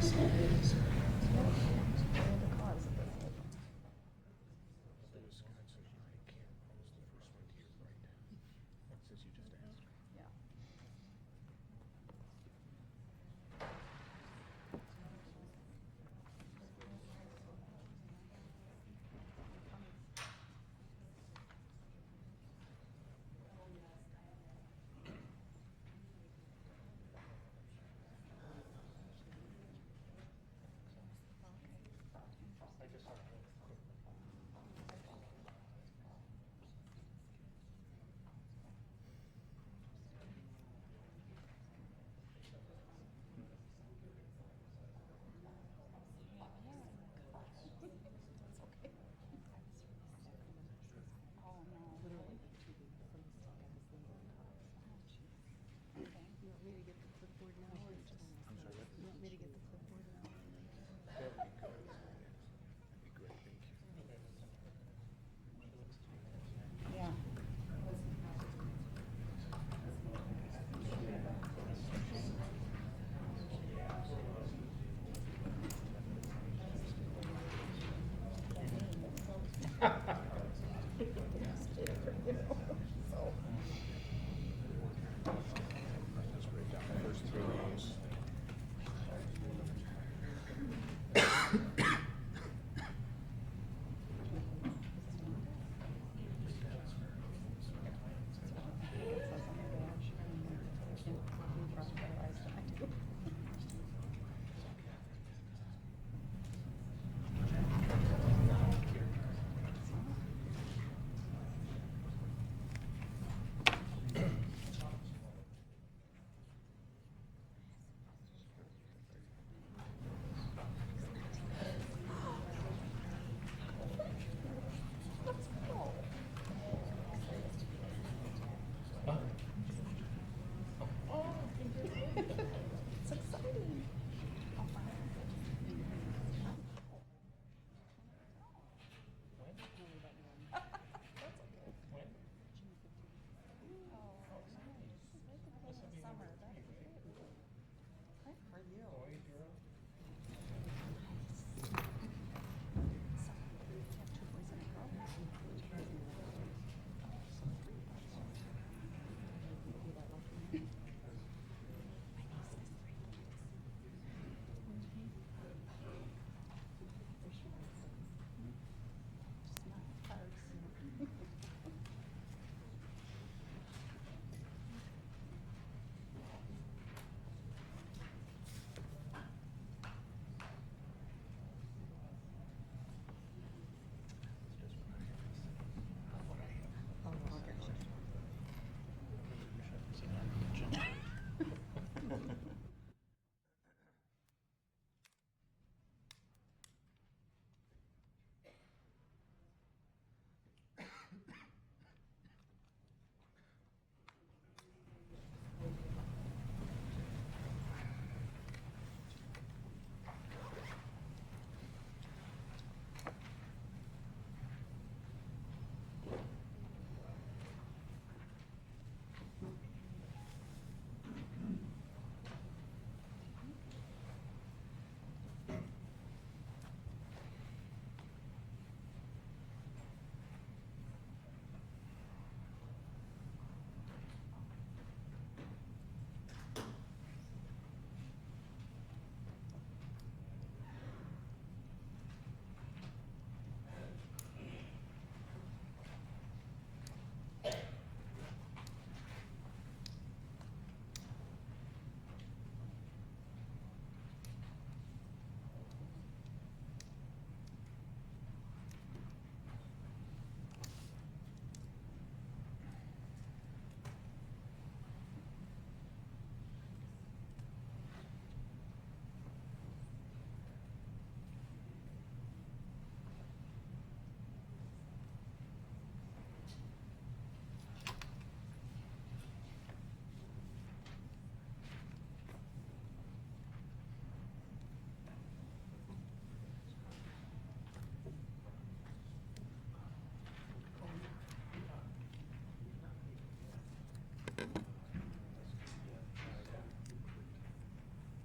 Yeah. It's exciting.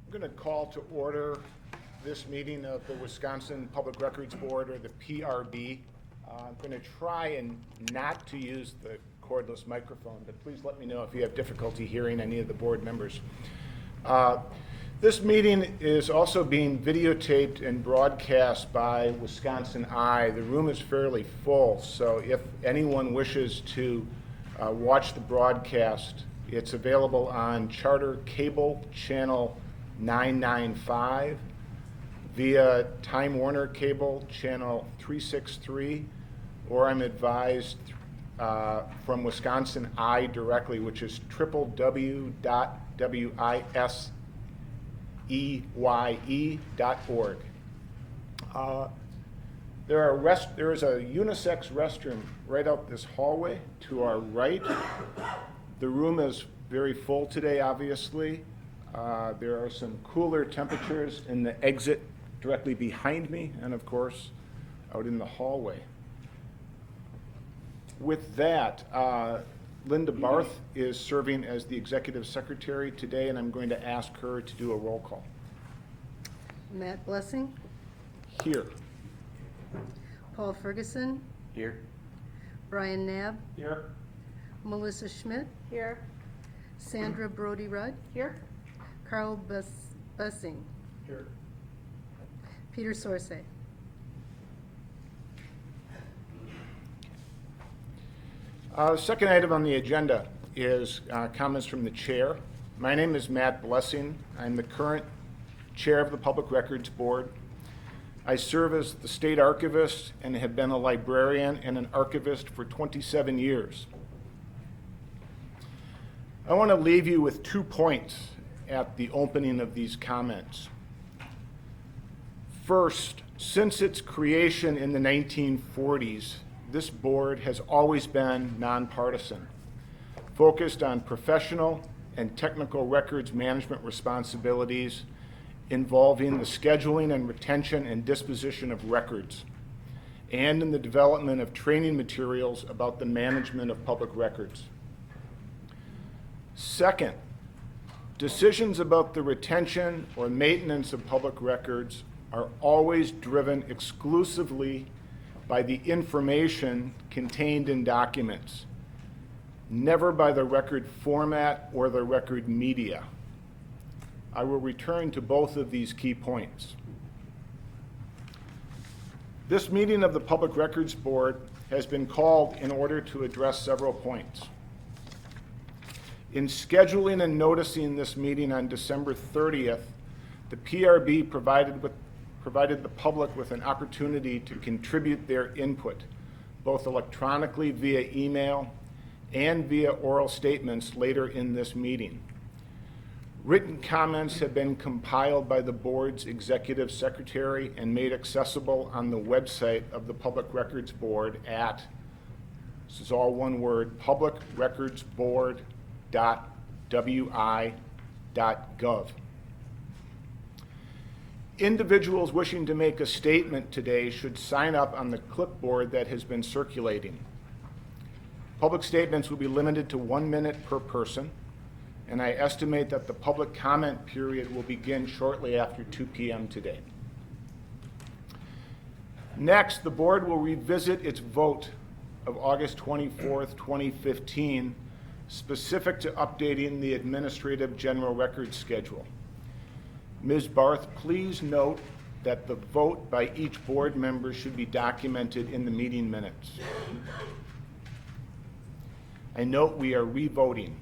I'm going to call to order this meeting of the Wisconsin Public Records Board, or the PRB. I'm going to try and not to use the cordless microphone, but please let me know if you have difficulty hearing any of the board members. This meeting is also being videotaped and broadcast by Wisconsin Eye. The room is fairly full, so if anyone wishes to watch the broadcast, it's available on Charter Cable Channel 995, via Time Warner Cable Channel 363, or I'm advised from Wisconsin Eye directly, which is www.wiseye.org. There is a unisex restroom right out this hallway to our right. The room is very full today, obviously. There are some cooler temperatures in the exit directly behind me, and of course, out in the hallway. With that, Linda Barth is serving as the executive secretary today, and I'm going to ask her to do a roll call. Matt Blessing, Here. Paul Ferguson, Here. Brian Knabb, Here. Melissa Schmidt, Here. Sandra Brody Rudd, Here. Carl Bussing, Here. Peter Sorsay. The second item on the agenda is comments from the chair. My name is Matt Blessing. I'm the current chair of the Public Records Board. I serve as the state archivist and have been a librarian and an archivist for 27 years. I want to leave you with 2 points at the opening of these comments. First, since its creation in the 1940s, this board has always been nonpartisan, focused on professional and technical records management responsibilities involving the scheduling and retention and disposition of records, and in the development of training materials about the management of public records. Second, decisions about the retention or maintenance of public records are always driven exclusively by the information contained in documents, never by the record format or the record media. I will return to both of these key points. This meeting of the Public Records Board has been called in order to address several points. In scheduling and noticing this meeting on December 30th, the PRB provided the public with an opportunity to contribute their input, both electronically via email and via oral statements later in this meeting. Written comments have been compiled by the board's executive secretary and made accessible on the website of the Public Records Board at, this is all one word, publicrecordsboard.wi.gov. Individuals wishing to make a statement today should sign up on the clipboard that has been circulating. Public statements will be limited to 1 minute per person, and I estimate that the public comment period will begin shortly after 2 p.m. today. Next, the board will revisit its vote of August 24th, 2015, specific to updating the Administrative General Records Schedule. Ms. Barth, please note that the vote by each board member should be documented in the meeting minutes. I note we are re-voting.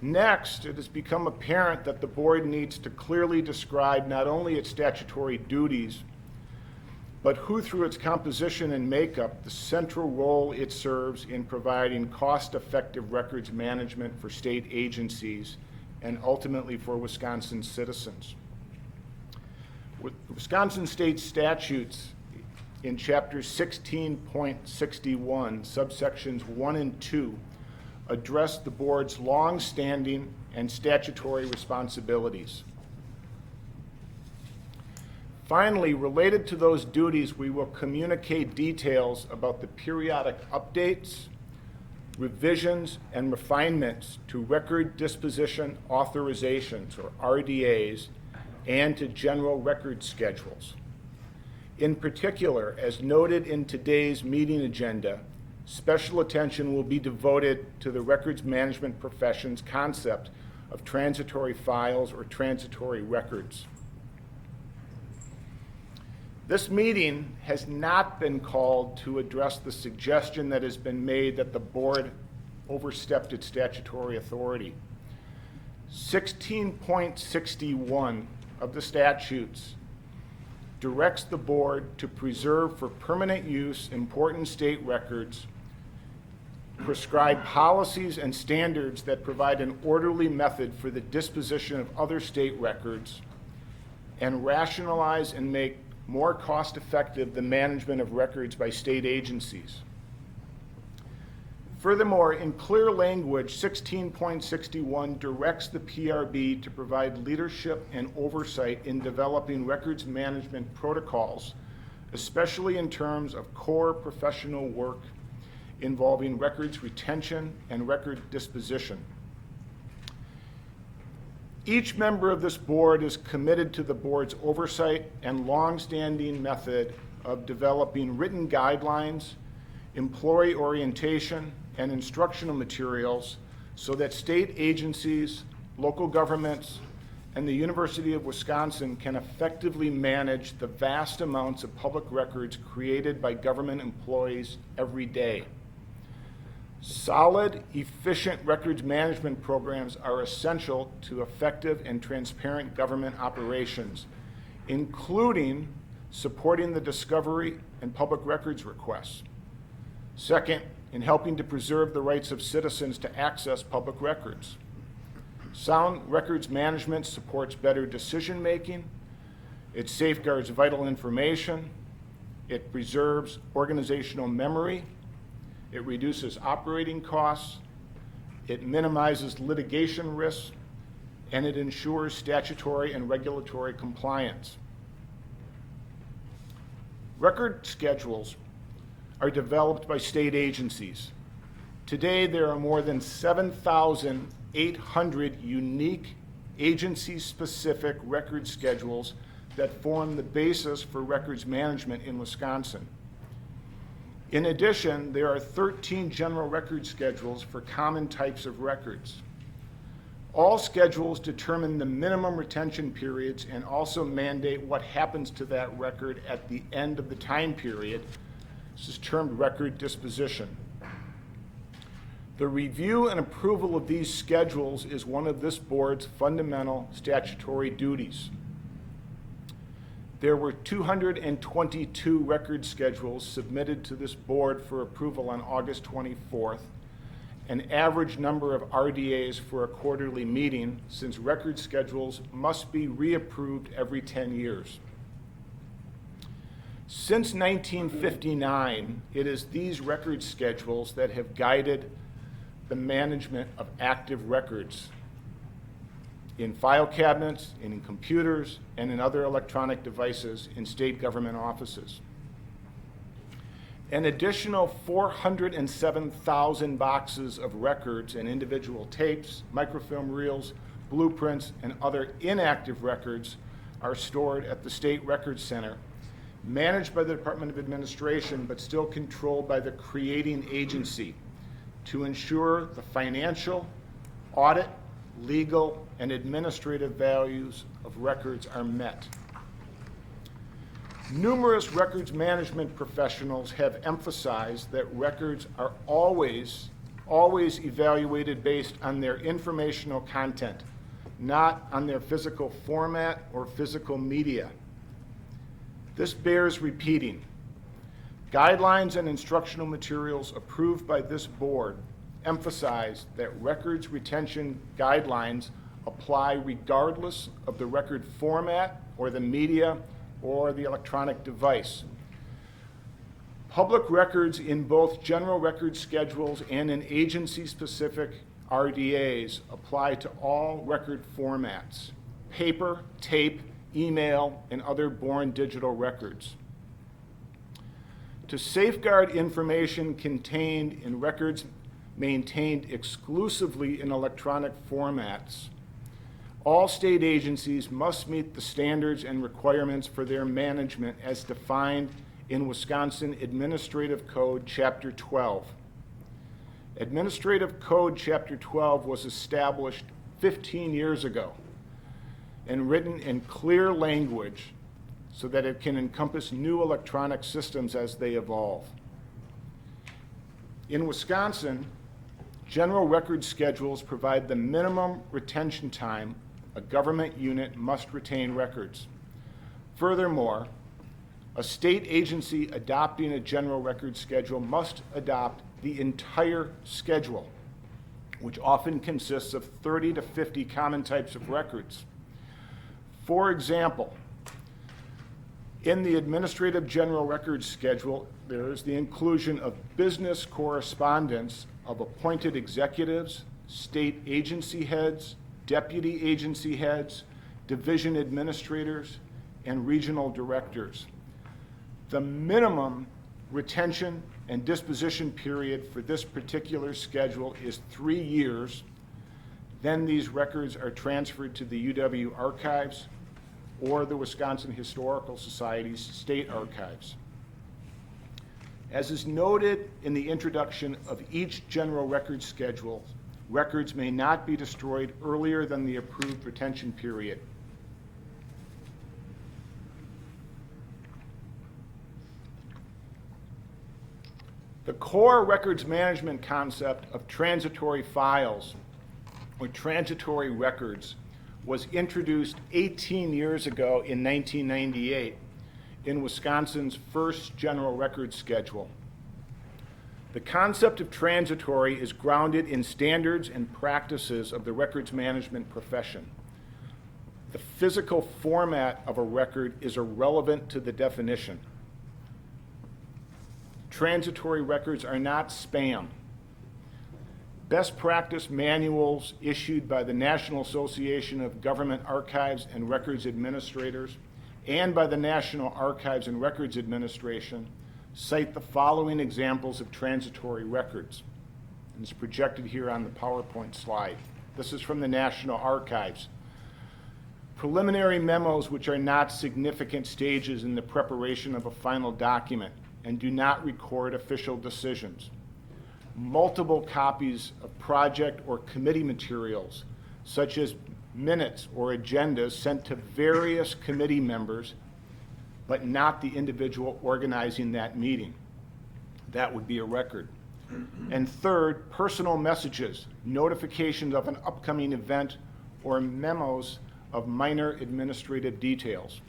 Next, it has become apparent that the board needs to clearly describe not only its statutory duties, but who through its composition and makeup, the central role it serves in providing cost-effective records management for state agencies and ultimately for Wisconsin citizens. Wisconsin state statutes in chapter 16.61, subsections 1 and 2, address the board's long-standing and statutory responsibilities. Finally, related to those duties, we will communicate details about the periodic updates, revisions, and refinements to record disposition authorizations, or RDAs, and to general record schedules. In particular, as noted in today's meeting agenda, special attention will be devoted to the records management profession's concept of transitory files or transitory records. This meeting has not been called to address the suggestion that has been made that the board overstepped its statutory authority. 16.61 of the statutes directs the board to preserve for permanent use important state records, prescribe policies and standards that provide an orderly method for the disposition of other state records, and rationalize and make more cost-effective the management of records by state agencies. Furthermore, in clear language, 16.61 directs the PRB to provide leadership and oversight in developing records management protocols, especially in terms of core professional work involving records retention and record disposition. Each member of this board is committed to the board's oversight and long-standing method of developing written guidelines, employee orientation, and instructional materials so that state agencies, local governments, and the University of Wisconsin can effectively manage the vast amounts of public records created by government employees every day. Solid, efficient records management programs are essential to effective and transparent government operations, including supporting the discovery and public records requests. Second, in helping to preserve the rights of citizens to access public records. Sound records management supports better decision-making, it safeguards vital information, it preserves organizational memory, it reduces operating costs, it minimizes litigation risks, and it ensures statutory and regulatory compliance. Record schedules are developed by state agencies. Today, there are more than 7,800 unique agency-specific record schedules that form the basis for records management in Wisconsin. In addition, there are 13 general record schedules for common types of records. All schedules determine the minimum retention periods and also mandate what happens to that record at the end of the time period. This is termed record disposition. The review and approval of these schedules is one of this board's fundamental statutory duties. There were 222 record schedules submitted to this board for approval on August 24th, an average number of RDAs for a quarterly meeting, since record schedules must be reapproved every 10 years. Since 1959, it is these record schedules that have guided the management of active records in file cabinets, in computers, and in other electronic devices in state government offices. An additional 407,000 boxes of records and individual tapes, microfilm reels, blueprints, and other inactive records are stored at the State Records Center, managed by the Department of Administration, but still controlled by the creating agency to ensure the financial, audit, legal, and administrative values of records are met. Numerous records management professionals have emphasized that records are always evaluated based on their informational content, not on their physical format or physical media. This bears repeating. Guidelines and instructional materials approved by this board emphasize that records retention guidelines apply regardless of the record format or the media or the electronic device. Public records in both general record schedules and in agency-specific RDAs apply to all record formats: paper, tape, email, and other born digital records. To safeguard information contained in records maintained exclusively in electronic formats, All state agencies must meet the standards and requirements for their management as defined in Wisconsin Administrative Code, Chapter 12. Administrative Code, Chapter 12 was established 15 years ago and written in clear language so that it can encompass new electronic systems as they evolve. In Wisconsin, general record schedules provide the minimum retention time a government unit must retain records. Furthermore, a state agency adopting a general record schedule must adopt the entire schedule, which often consists of 30 to 50 common types of records. For example, in the Administrative General Records Schedule, there is the inclusion of business correspondence of appointed executives, state agency heads, deputy agency heads, division administrators, and regional directors. The minimum retention and disposition period for this particular schedule is 3 years. Then these records are transferred to the UW Archives or the Wisconsin Historical Society's state archives. As is noted in the introduction of each general record schedule, records may not be destroyed earlier than the approved retention period. The core records management concept of transitory files or transitory records was introduced 18 years ago in 1998 in Wisconsin's first general records schedule. The concept of transitory is grounded in standards and practices of the records management profession. The physical format of a record is irrelevant to the definition. Transitory records are not spam. Best practice manuals issued by the National Association of Government Archives and Records Administrators and by the National Archives and Records Administration cite the following examples of transitory records. And it's projected here on the PowerPoint slide. This is from the National Archives. Preliminary memos which are not significant stages in the preparation of a final document and do not record official decisions. Multiple copies of project or committee materials, such as minutes or agendas sent to various committee members, but not the individual organizing that meeting. That would be a record. And third, personal messages, notifications of an upcoming event, or memos of minor administrative details.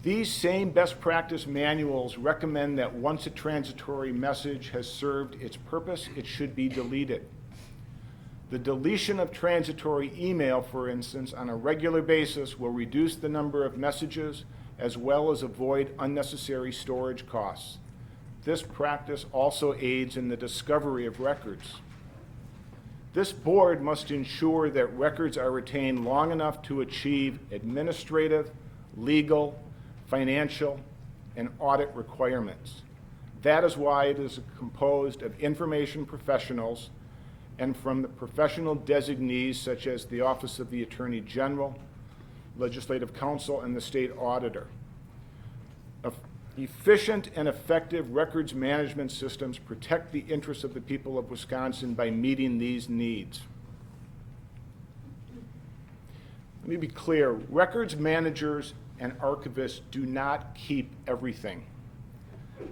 These same best practice manuals recommend that once a transitory message has served its purpose, it should be deleted. The deletion of transitory email, for instance, on a regular basis will reduce the number of messages as well as avoid unnecessary storage costs. This practice also aids in the discovery of records. This board must ensure that records are retained long enough to achieve administrative, legal, financial, and audit requirements. That is why it is composed of information professionals and from the professional designees such as the Office of the Attorney General, Legislative Counsel, and the State Auditor. Efficient and effective records management systems protect the interests of the people of Wisconsin by meeting these needs. Let me be clear, records managers and archivists do not keep everything.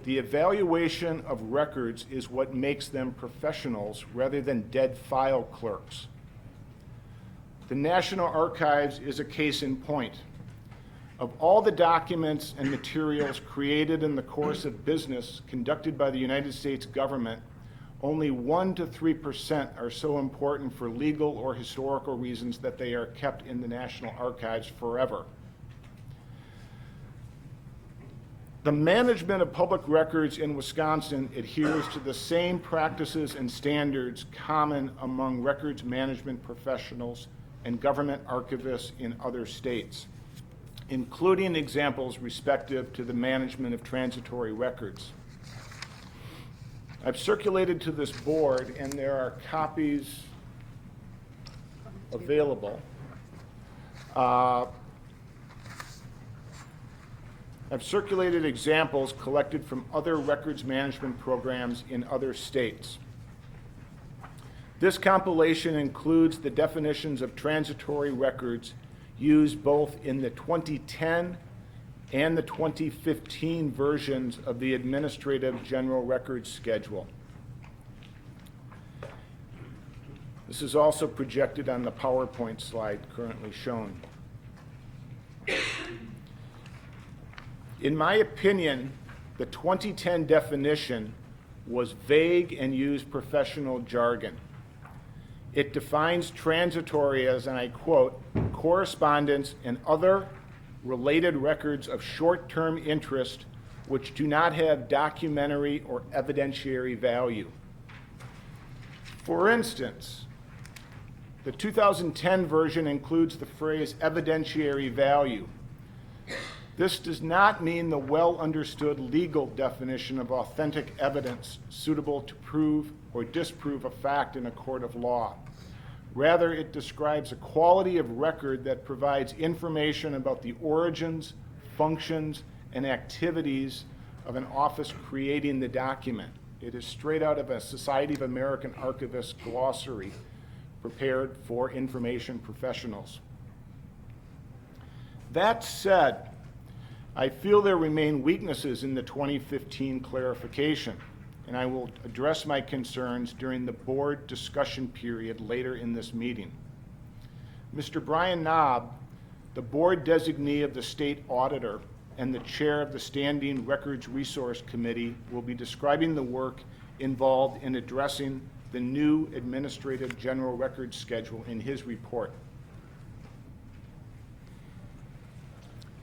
The evaluation of records is what makes them professionals rather than dead file clerks. The National Archives is a case in point. Of all the documents and materials created in the course of business conducted by the United States government, only 1% to 3% are so important for legal or historical reasons that they are kept in the National Archives forever. The management of public records in Wisconsin adheres to the same practices and standards common among records management professionals and government archivists in other states, including examples respective to the management of transitory records. I've circulated to this board, and there are copies available. I've circulated examples collected from other records management programs in other states. This compilation includes the definitions of transitory records used both in the 2010 and the 2015 versions of the Administrative General Records Schedule. This is also projected on the PowerPoint slide currently shown. In my opinion, the 2010 definition was vague and used professional jargon. It defines transitory as, and I quote, correspondence and other related records of short-term interest which do not have documentary or evidentiary value. For instance, the 2010 version includes the phrase evidentiary value. This does not mean the well-understood legal definition of authentic evidence suitable to prove or disprove a fact in a court of law. Rather, it describes a quality of record that provides information about the origins, functions, and activities of an office creating the document. It is straight out of a Society of American Archivists glossary prepared for information professionals. That said, I feel there remain weaknesses in the 2015 clarification, and I will address my concerns during the board discussion period later in this meeting. Mr. Brian Knob, the board designee of the state auditor and the chair of the Standing Records Resource Committee, will be describing the work involved in addressing the new Administrative General Records Schedule in his report.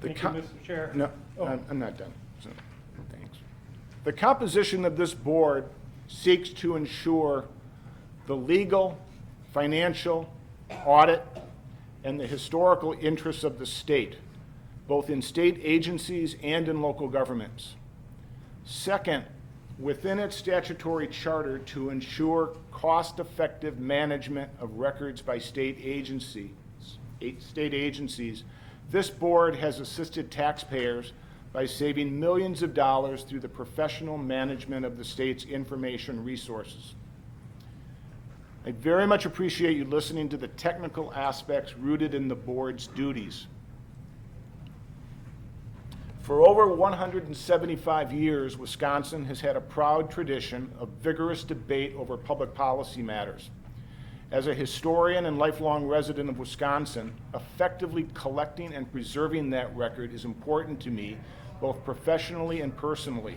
Thank you, Mr. Chair. No, I'm not done. So, thanks. The composition of this board seeks to ensure the legal, financial, audit, and the historical interests of the state, both in state agencies and in local governments. Second, within its statutory charter to ensure cost-effective management of records by state agencies, this board has assisted taxpayers by saving millions of dollars through the professional management of the state's information resources. I very much appreciate you listening to the technical aspects rooted in the board's duties. For over 175 years, Wisconsin has had a proud tradition of vigorous debate over public policy matters. As a historian and lifelong resident of Wisconsin, effectively collecting and preserving that record is important to me, both professionally and personally.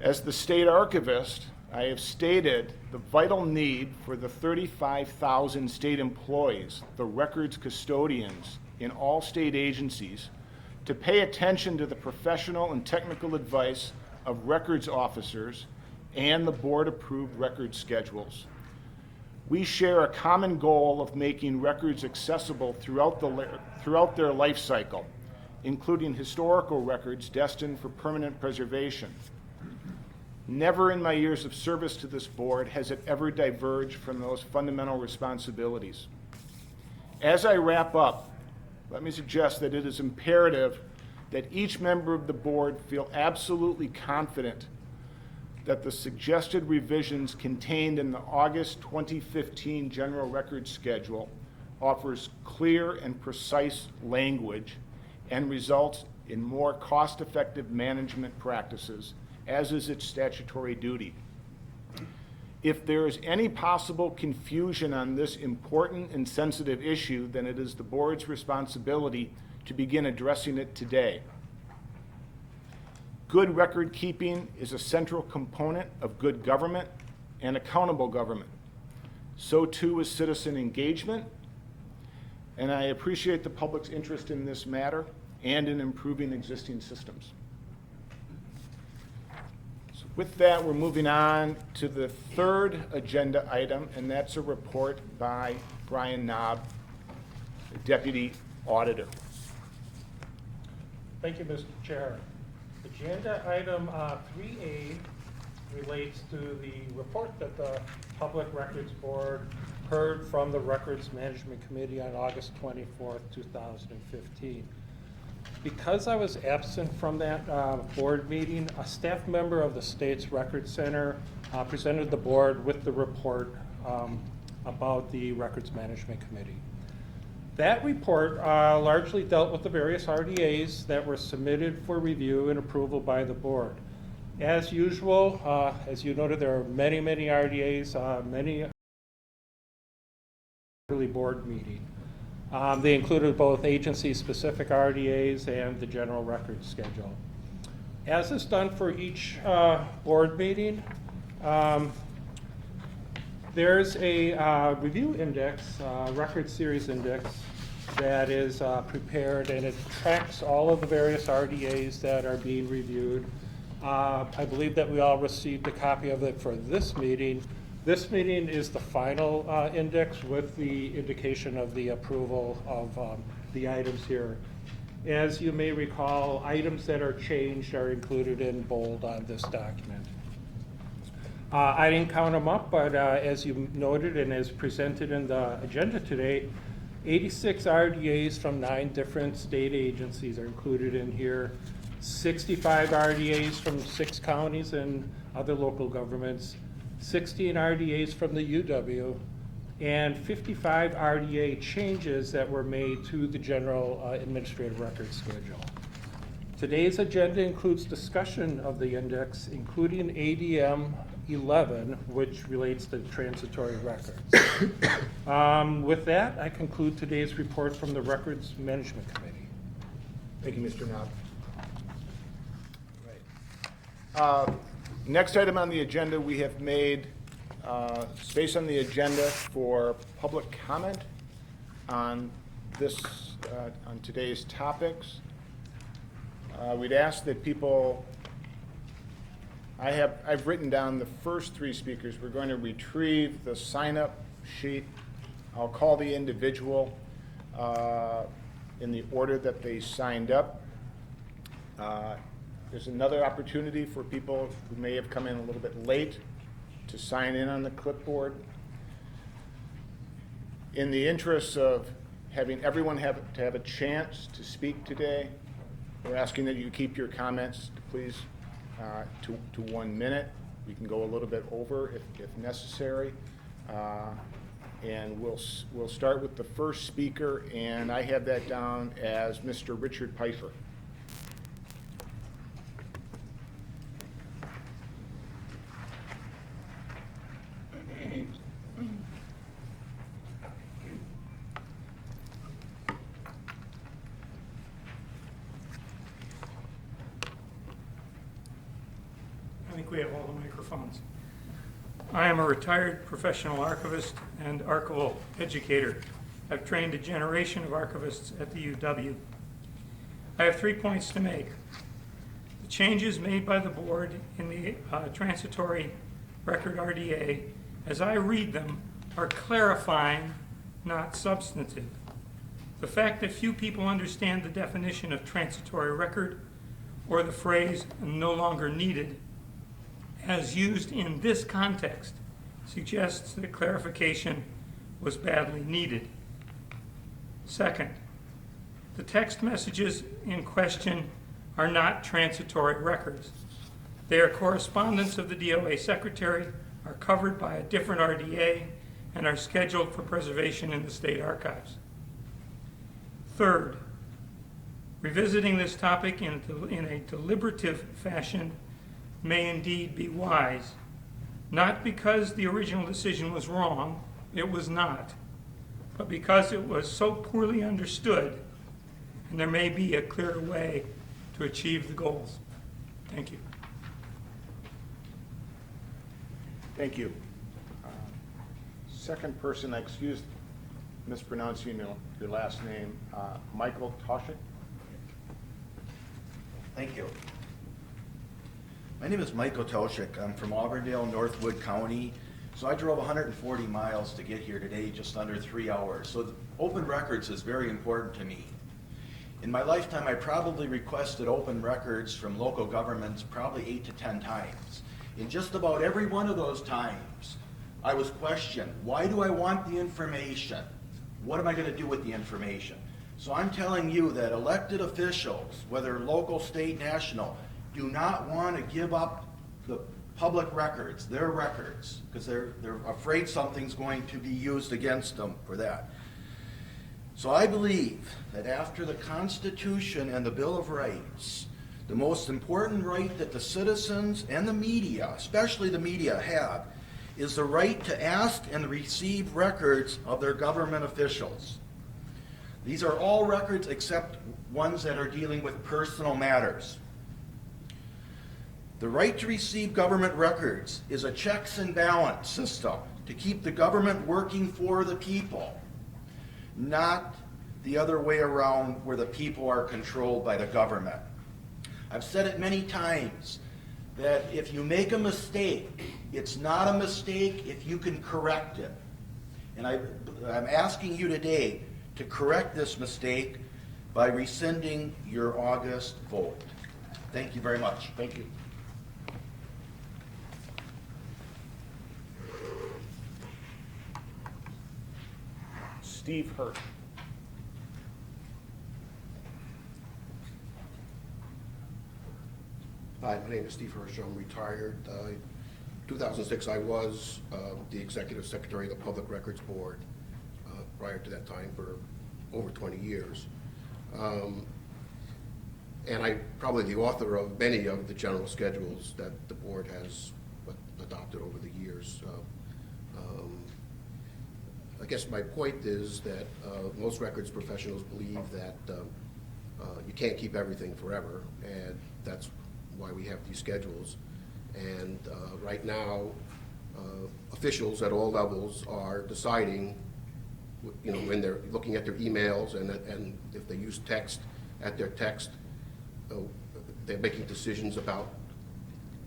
As the state archivist, I have stated the vital need for the 35,000 state employees, the records custodians in all state agencies, to pay attention to the professional and technical advice of records officers and the board-approved record schedules. We share a common goal of making records accessible throughout their life cycle, including historical records destined for permanent preservation. Never in my years of service to this board has it ever diverged from those fundamental responsibilities. As I wrap up, let me suggest that it is imperative that each member of the board feel absolutely confident that the suggested revisions contained in the August 2015 General Records Schedule offers clear and precise language and results in more cost-effective management practices, as is its statutory duty. If there is any possible confusion on this important and sensitive issue, then it is the board's responsibility to begin addressing it today. Good record keeping is a central component of good government and accountable government. So too is citizen engagement, and I appreciate the public's interest in this matter and in improving existing systems. So with that, we're moving on to the third agenda item, and that's a report by Brian Knob, the Deputy Auditor. Thank you, Mr. Chair. Agenda item 3A relates to the report that the Public Records Board heard from the Records Management Committee on August 24th, 2015. Because I was absent from that board meeting, a staff member of the state's Records Center presented the board with the report about the Records Management Committee. That report largely dealt with the various RDAs that were submitted for review and approval by the board. As usual, as you noted, there are many, many RDAs, many quarterly board meeting. They included both agency-specific RDAs and the general records schedule. As is done for each board meeting, there's a review index, record series index, that is prepared, and it tracks all of the various RDAs that are being reviewed. I believe that we all received a copy of it for this meeting. This meeting is the final index with the indication of the approval of the items here. As you may recall, items that are changed are included in bold on this document. I didn't count them up, but as you noted and as presented in the agenda today, 86 RDAs from 9 different state agencies are included in here. 65 RDAs from 6 counties and other local governments, 16 RDAs from the UW, and 55 RDA changes that were made to the general administrative records schedule. Today's agenda includes discussion of the index, including ADM 11, which relates to transitory records. With that, I conclude today's report from the Records Management Committee. Thank you, Mr. Knopf. Right. Next item on the agenda, we have made space on the agenda for public comment on this, on today's topics. We'd ask that people, I've written down the first 3 speakers. We're going to retrieve the sign-up sheet. I'll call the individual in the order that they signed up. There's another opportunity for people who may have come in a little bit late to sign in on the clipboard. In the interest of having everyone have a chance to speak today, we're asking that you keep your comments, please, to 1 minute. We can go a little bit over if necessary. And we'll start with the first speaker, and I have that down as Mr. Richard Pfeiffer. I think we have all the microphones. I am a retired professional archivist and archival educator. I've trained a generation of archivists at the UW. I have 3 points to make. The changes made by the board in the transitory record RDA, as I read them, are clarifying, not substantive. The fact that few people understand the definition of transitory record or the phrase no longer needed as used in this context suggests that clarification was badly needed. Second, the text messages in question are not transitory records. They are correspondence of the DOA secretary, are covered by a different RDA, and are scheduled for preservation in the state archives. Third, revisiting this topic in a deliberative fashion may indeed be wise, not because the original decision was wrong, it was not, but because it was so poorly understood, and there may be a clearer way to achieve the goals. Thank you. Thank you. Second person, excuse mispronouncing your last name, Michael Toshik. Thank you. My name is Michael Toshik. I'm from Auburndale, Northwood County. So I drove 140 miles to get here today, just under 3 hours. So open records is very important to me. In my lifetime, I probably requested open records from local governments probably 8 to 10 times. In just about every one of those times, I was questioned. Why do I want the information? What am I going to do with the information? So I'm telling you that elected officials, whether local, state, national, do not want to give up the public records, their records, because they're afraid something's going to be used against them for that. So I believe that after the Constitution and the Bill of Rights, the most important right that the citizens and the media, especially the media, have is the right to ask and receive records of their government officials. These are all records except ones that are dealing with personal matters. The right to receive government records is a checks and balance system to keep the government working for the people, not the other way around where the people are controlled by the government. I've said it many times that if you make a mistake, it's not a mistake if you can correct it. And I'm asking you today to correct this mistake by rescinding your August vote. Thank you very much. Thank you. Steve Hurt. Hi, my name is Steve Hirsch. I'm retired. 2006, I was the Executive Secretary of the Public Records Board prior to that time for over 20 years. And I'm probably the author of many of the general schedules that the board has adopted over the years. I guess my point is that most records professionals believe that you can't keep everything forever, and that's why we have these schedules. And right now, officials at all levels are deciding, you know, when they're looking at their emails and if they use text at their text, they're making decisions about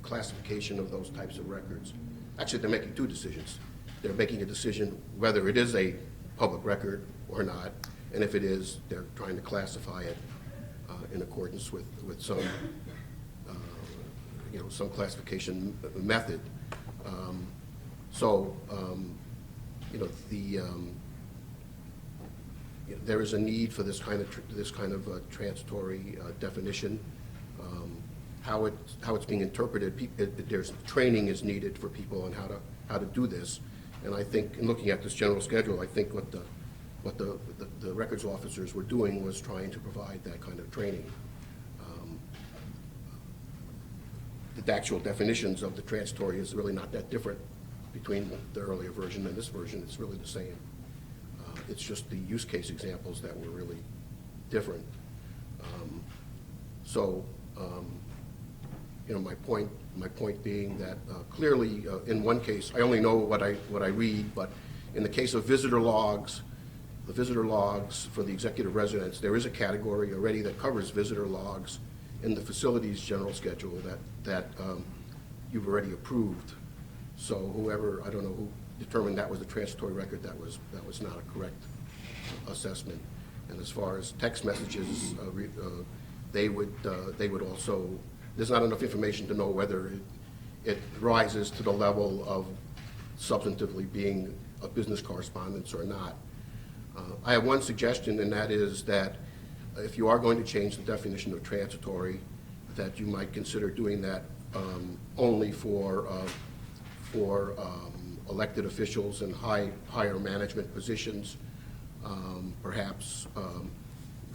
classification of those types of records. Actually, they're making two decisions. They're making a decision whether it is a public record or not, and if it is, they're trying to classify it in accordance with some some classification method. There is a need for this kind of transitory definition. How it's being interpreted, there's training is needed for people on how to do this. And I think, in looking at this general schedule, I think what the records officers were doing was trying to provide that kind of training. The actual definitions of the transitory is really not that different between the earlier version and this version. It's really the same. It's just the use case examples that were really different. My point being that clearly, in one case, I only know what I read, but in the case of visitor logs, the visitor logs for the executive residence, there is a category already that covers visitor logs in the facilities general schedule that you've already approved. So whoever, I don't know who determined that was a transitory record, that was not a correct assessment. And as far as text messages, they would also, there's not enough information to know whether it rises to the level of substantively being a business correspondence or not. I have one suggestion, and that is that if you are going to change the definition of transitory, that you might consider doing that only for elected officials and higher management positions. Perhaps,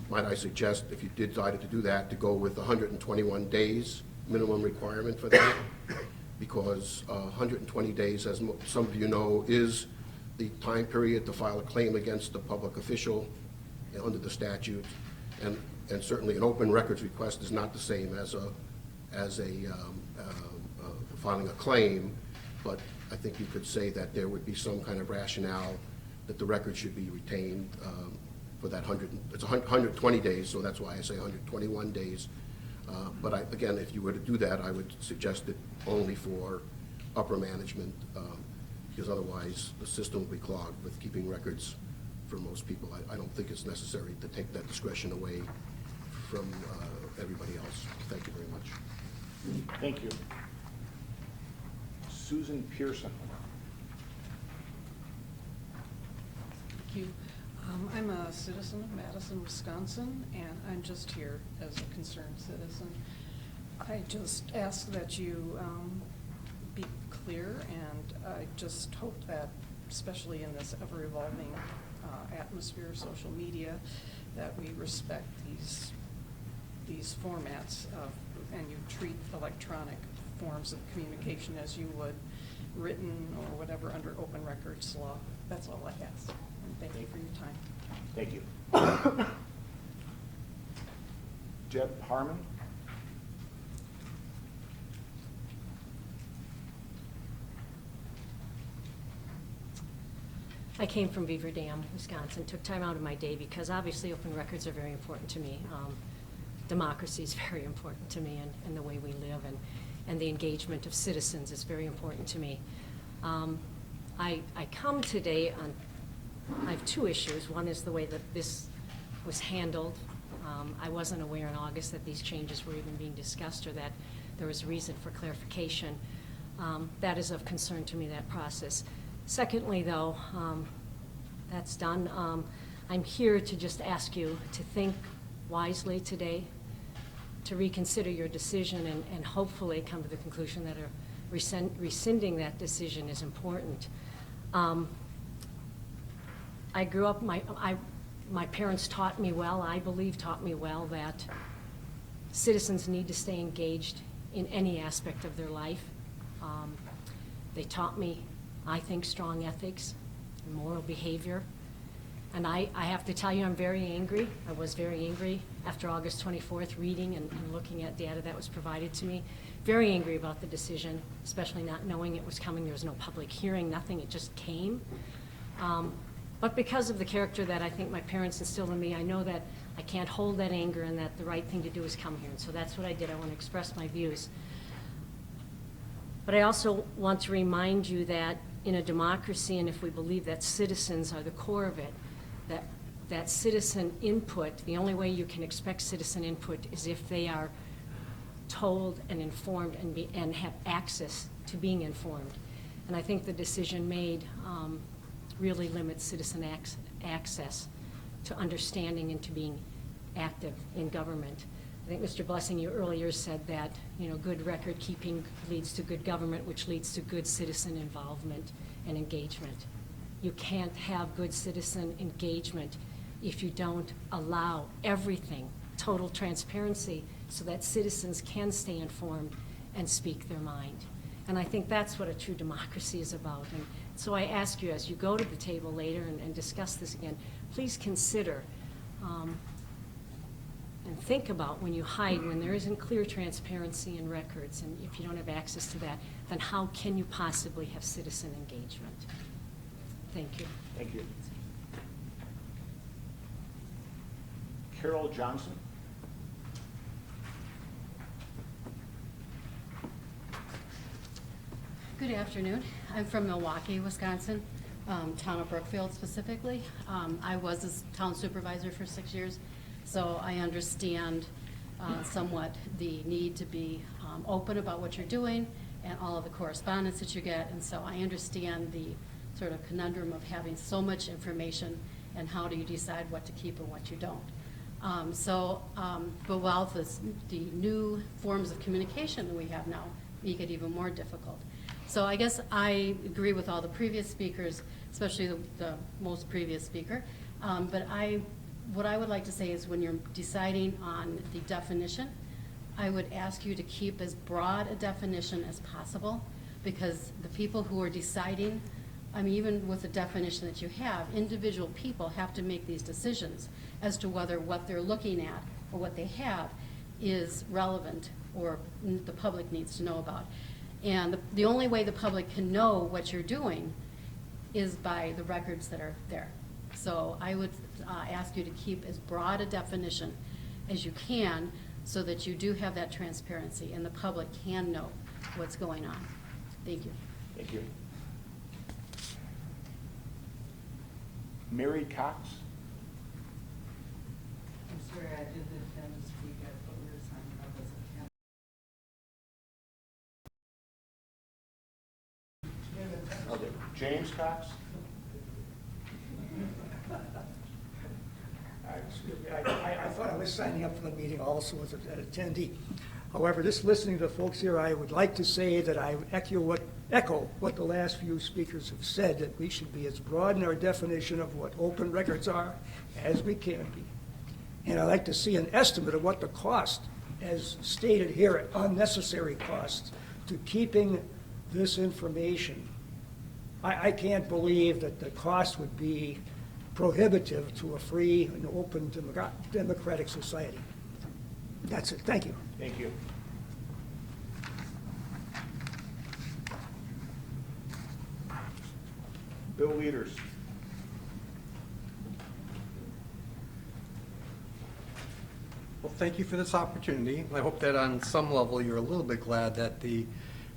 might I suggest, if you decided to do that, to go with 121 days minimum requirement for that, because 120 days, as some of you know, is the time period to file a claim against a public official under the statute. And certainly an open records request is not the same as filing a claim, but I think you could say that there would be some kind of rationale that the record should be retained for that 120 days, so that's why I say 121 days. But again, if you were to do that, I would suggest it only for upper management, because otherwise the system will be clogged with keeping records for most people. I don't think it's necessary to take that discretion away from everybody else. Thank you very much. Thank you. Susan Pearson. Thank you. I'm a citizen of Madison, Wisconsin, and I'm just here as a concerned citizen. I just ask that you be clear, and I just hope that, especially in this ever-evolving atmosphere of social media, that we respect these formats and you treat electronic forms of communication as you would written or whatever under open records law. That's all I ask. And thank you for your time. Thank you. Jeb Harmon? I came from Beaver Dam, Wisconsin, took time out of my day because obviously open records are very important to me. Democracy is very important to me, and the way we live, and the engagement of citizens is very important to me. I come today on, I have two issues. One is the way that this was handled. I wasn't aware in August that these changes were even being discussed or that there was reason for clarification. That is of concern to me, that process. Secondly, though, that's done. I'm here to just ask you to think wisely today, to reconsider your decision, and hopefully come to the conclusion that rescinding that decision is important. I grew up, my parents taught me well, I believe taught me well, that citizens need to stay engaged in any aspect of their life. They taught me, I think, strong ethics and moral behavior. And I have to tell you, I'm very angry. I was very angry after August 24th, reading and looking at data that was provided to me. Very angry about the decision, especially not knowing it was coming. There was no public hearing, nothing, it just came. But because of the character that I think my parents instilled in me, I know that I can't hold that anger and that the right thing to do is come here. And so that's what I did. I want to express my views. But I also want to remind you that in a democracy, and if we believe that citizens are the core of it, that citizen input, the only way you can expect citizen input is if they are told and informed and have access to being informed. And I think the decision made really limits citizen access to understanding and to being active in government. I think Mr. Blessing, you earlier said that, you know, good record keeping leads to good government, which leads to good citizen involvement and engagement. You can't have good citizen engagement if you don't allow everything, total transparency, so that citizens can stay informed and speak their mind. And I think that's what a true democracy is about. And so I ask you, as you go to the table later and discuss this again, please consider and think about when you hide, when there isn't clear transparency in records, and if you don't have access to that, then how can you possibly have citizen engagement? Thank you. Thank you. Carol Johnson. Good afternoon. I'm from Milwaukee, Wisconsin, town of Brookfield specifically. I was a town supervisor for 6 years, so I understand somewhat the need to be open about what you're doing and all of the correspondence that you get, and so I understand the sort of conundrum of having so much information and how do you decide what to keep and what you don't. But while the new forms of communication that we have now make it even more difficult. So I guess I agree with all the previous speakers, especially the most previous speaker. But what I would like to say is when you're deciding on the definition, I would ask you to keep as broad a definition as possible, because the people who are deciding, I mean, even with the definition that you have, individual people have to make these decisions as to whether what they're looking at or what they have is relevant or the public needs to know about. And the only way the public can know what you're doing is by the records that are there. So I would ask you to keep as broad a definition as you can so that you do have that transparency and the public can know what's going on. Thank you. Thank you. Mary Cox. I'm sorry, I didn't intend to speak. I thought we were signing up as a candidate. Okay. James Cox. excuse me, I thought I was signing up for the meeting also as an attendee. However, just listening to the folks here, I would like to say that I echo what the last few speakers have said, that we should be as broad in our definition of what open records are as we can be. And I'd like to see an estimate of what the cost, as stated here, unnecessary costs, to keeping this information. I can't believe that the cost would be prohibitive to a free and open democratic society. That's it. Thank you. Thank you. Bill Leaders. Well, thank you for this opportunity. I hope that on some level you're a little bit glad that the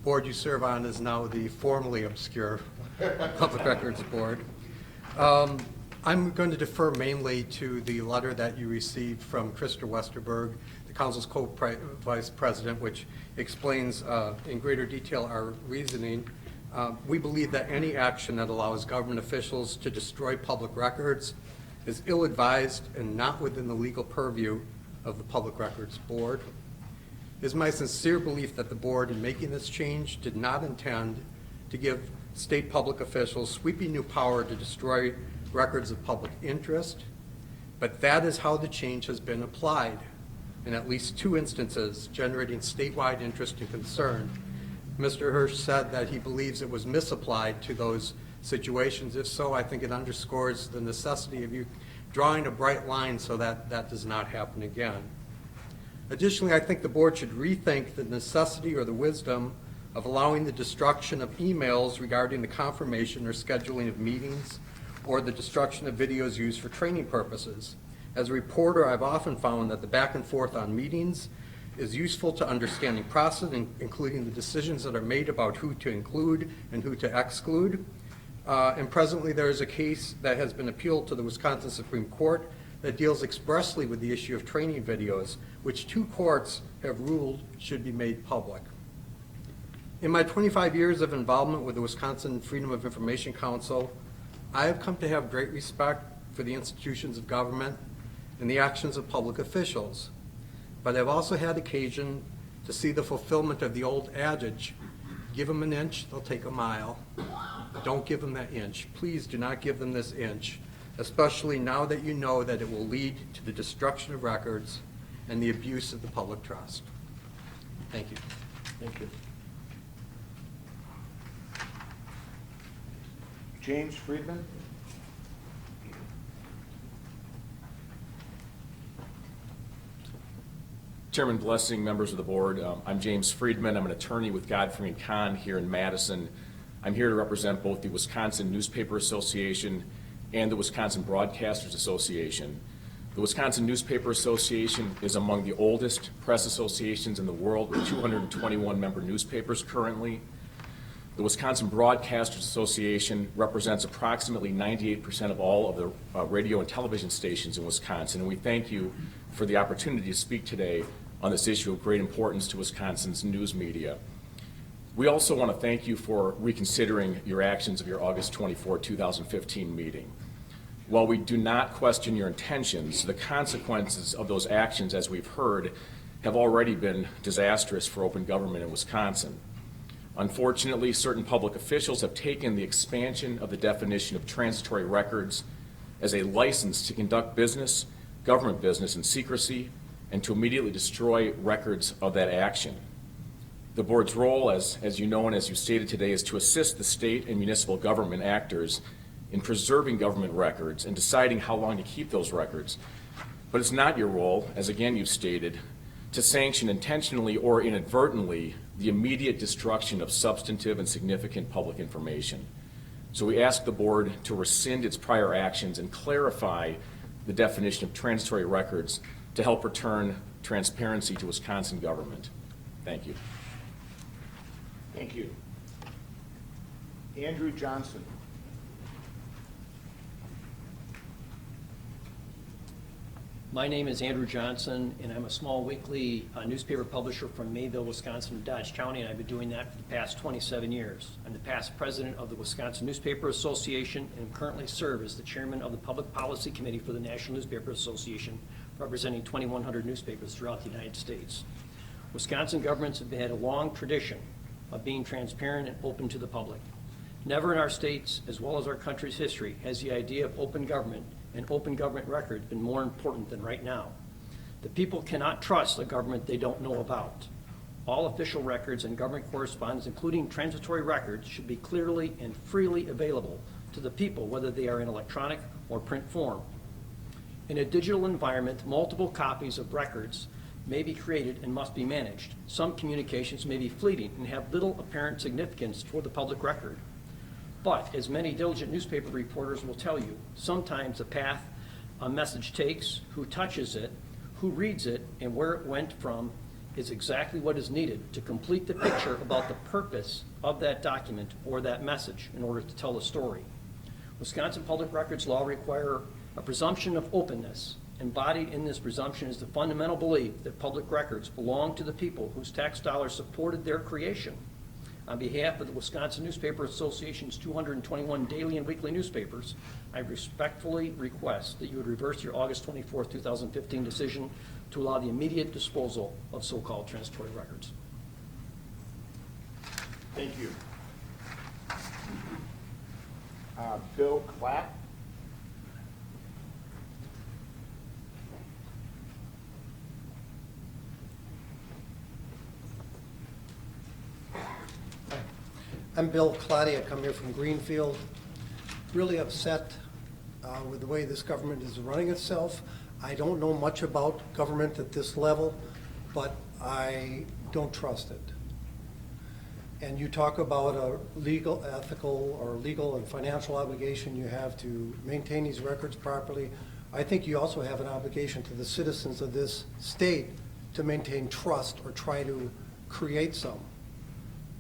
board you serve on is now the formerly obscure Public Records Board. I'm going to defer mainly to the letter that you received from Krista Westerberg, the Council's co-vice president, which explains in greater detail our reasoning. We believe that any action that allows government officials to destroy public records is ill-advised and not within the legal purview of the Public Records Board. It is my sincere belief that the board, in making this change, did not intend to give state public officials sweeping new power to destroy records of public interest, but that is how the change has been applied in at least 2 instances, generating statewide interest and concern. Mr. Hirsch said that he believes it was misapplied to those situations. If so, I think it underscores the necessity of you drawing a bright line so that that does not happen again. Additionally, I think the board should rethink the necessity or the wisdom of allowing the destruction of emails regarding the confirmation or scheduling of meetings or the destruction of videos used for training purposes. As a reporter, I've often found that the back and forth on meetings is useful to understanding process, including the decisions that are made about who to include and who to exclude. And presently there is a case that has been appealed to the Wisconsin Supreme Court that deals expressly with the issue of training videos, which 2 courts have ruled should be made public. In my 25 years of involvement with the Wisconsin Freedom of Information Council, I have come to have great respect for the institutions of government and the actions of public officials. But I've also had occasion to see the fulfillment of the old adage, give them an inch, they'll take a mile. Don't give them that inch. Please do not give them this inch, especially now that you know that it will lead to the destruction of records and the abuse of the public trust. Thank you. Thank you. James Friedman. Chairman Blessing, members of the board, I'm James Friedman. I'm an attorney with Godfrey & Kahn here in Madison. I'm here to represent both the Wisconsin Newspaper Association and the Wisconsin Broadcasters Association. The Wisconsin Newspaper Association is among the oldest press associations in the world, with 221 member newspapers currently. The Wisconsin Broadcasters Association represents approximately 98% of all of the radio and television stations in Wisconsin, and we thank you for the opportunity to speak today on this issue of great importance to Wisconsin's news media. We also want to thank you for reconsidering your actions of your August 24, 2015 meeting. While we do not question your intentions, the consequences of those actions, as we've heard, have already been disastrous for open government in Wisconsin. Unfortunately, certain public officials have taken the expansion of the definition of transitory records as a license to conduct business, government business in secrecy, and to immediately destroy records of that action. The board's role, as you know and as you stated today, is to assist the state and municipal government actors in preserving government records and deciding how long to keep those records. But it's not your role, as again you've stated, to sanction intentionally or inadvertently the immediate destruction of substantive and significant public information. So we ask the board to rescind its prior actions and clarify the definition of transitory records to help return transparency to Wisconsin government. Thank you. Thank you. Andrew Johnson. My name is Andrew Johnson, and I'm a small weekly newspaper publisher from Mayville, Wisconsin, Dodge County, and I've been doing that for the past 27 years. I'm the past president of the Wisconsin Newspaper Association and currently serve as the chairman of the Public Policy Committee for the National Newspaper Association, representing 2,100 newspapers throughout the United States. Wisconsin governments have had a long tradition of being transparent and open to the public. Never in our state's, as well as our country's history, has the idea of open government and open government record been more important than right now. The people cannot trust a government they don't know about. All official records and government correspondence, including transitory records, should be clearly and freely available to the people, whether they are in electronic or print form. In a digital environment, multiple copies of records may be created and must be managed. Some communications may be fleeting and have little apparent significance for the public record. But, as many diligent newspaper reporters will tell you, sometimes the path a message takes, who touches it, who reads it, and where it went from is exactly what is needed to complete the picture about the purpose of that document or that message in order to tell the story. Wisconsin public records law require a presumption of openness. Embodied in this presumption is the fundamental belief that public records belong to the people whose tax dollars supported their creation. On behalf of the Wisconsin Newspaper Association's 221 daily and weekly newspapers, I respectfully request that you would reverse your August 24, 2015 decision to allow the immediate disposal of so-called transitory records. Thank you. Bill Clapp. I'm Bill Claudia. I come here from Greenfield. Really upset with the way this government is running itself. I don't know much about government at this level, but I don't trust it. And you talk about a legal, ethical, or legal and financial obligation you have to maintain these records properly. I think you also have an obligation to the citizens of this state to maintain trust or try to create some.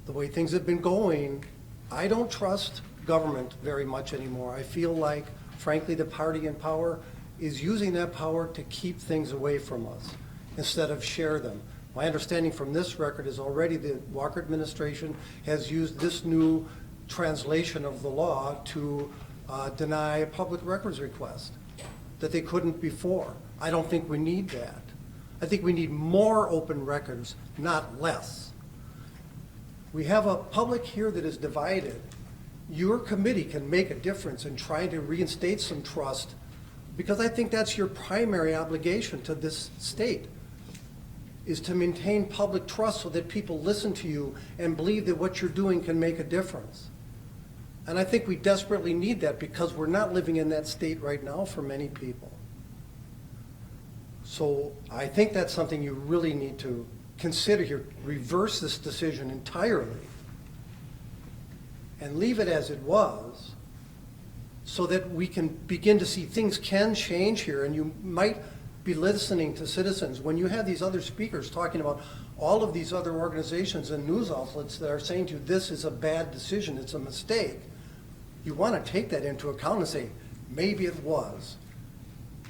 The way things have been going, I don't trust government very much anymore. I feel like, frankly, the party in power is using that power to keep things away from us instead of share them. My understanding from this record is already the Walker administration has used this new translation of the law to deny a public records request that they couldn't before. I don't think we need that. I think we need more open records, not less. We have a public here that is divided. Your committee can make a difference in trying to reinstate some trust, because I think that's your primary obligation to this state, is to maintain public trust so that people listen to you and believe that what you're doing can make a difference. And I think we desperately need that because we're not living in that state right now for many people. So I think that's something you really need to consider here. Reverse this decision entirely and leave it as it was so that we can begin to see things can change here. And you might be listening to citizens when you have these other speakers talking about all of these other organizations and news outlets that are saying to you, this is a bad decision, it's a mistake. You want to take that into account and say, maybe it was.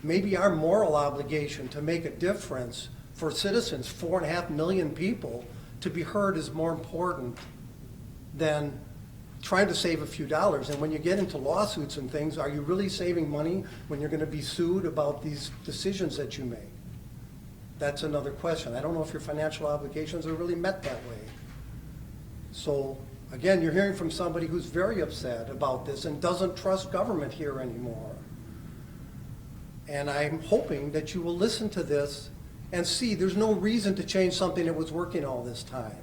Maybe our moral obligation to make a difference for citizens, 4.5 million people, to be heard is more important than trying to save a few dollars. And when you get into lawsuits and things, are you really saving money when you're going to be sued about these decisions that you make? That's another question. I don't know if your financial obligations are really met that way. So, again, you're hearing from somebody who's very upset about this and doesn't trust government here anymore. And I'm hoping that you will listen to this and see there's no reason to change something that was working all this time.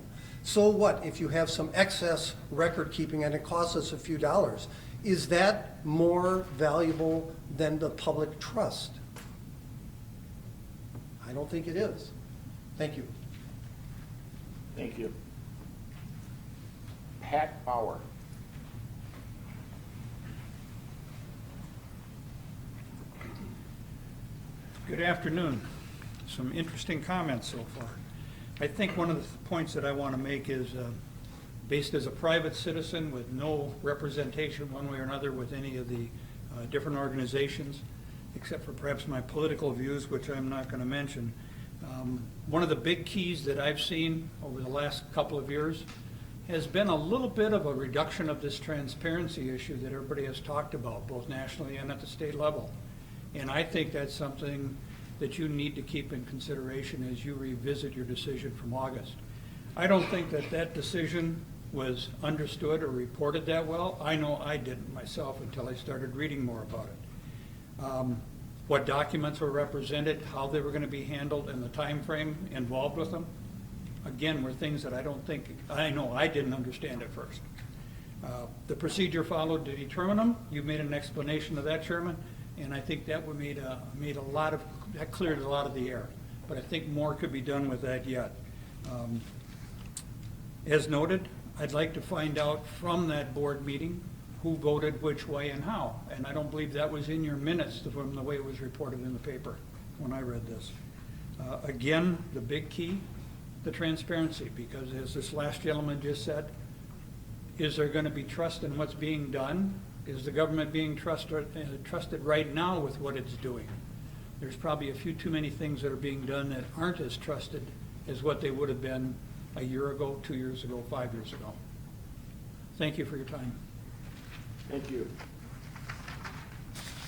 So what if you have some excess record keeping and it costs us a few dollars? Is that more valuable than the public trust? I don't think it is. Thank you. Thank you. Pat Bauer. Good afternoon. Some interesting comments so far. I think one of the points that I want to make is, based as a private citizen with no representation one way or another with any of the different organizations, except for perhaps my political views, which I'm not going to mention. One of the big keys that I've seen over the last couple of years has been a little bit of a reduction of this transparency issue that everybody has talked about, both nationally and at the state level. And I think that's something that you need to keep in consideration as you revisit your decision from August. I don't think that that decision was understood or reported that well. I know I didn't myself until I started reading more about it. What documents were represented, how they were going to be handled, and the time frame involved with them, again, were things that I know I didn't understand at first. The procedure followed to determine them, you made an explanation of that, Chairman, and I think that that cleared a lot of the air. But I think more could be done with that yet. As noted, I'd like to find out from that board meeting who voted which way and how. And I don't believe that was in your minutes from the way it was reported in the paper when I read this. Again, the big key, the transparency, because as this last gentleman just said, is there going to be trust in what's being done? Is the government being trusted right now with what it's doing? There's probably a few too many things that are being done that aren't as trusted as what they would have been a year ago, 2 years ago, 5 years ago. Thank you for your time. Thank you.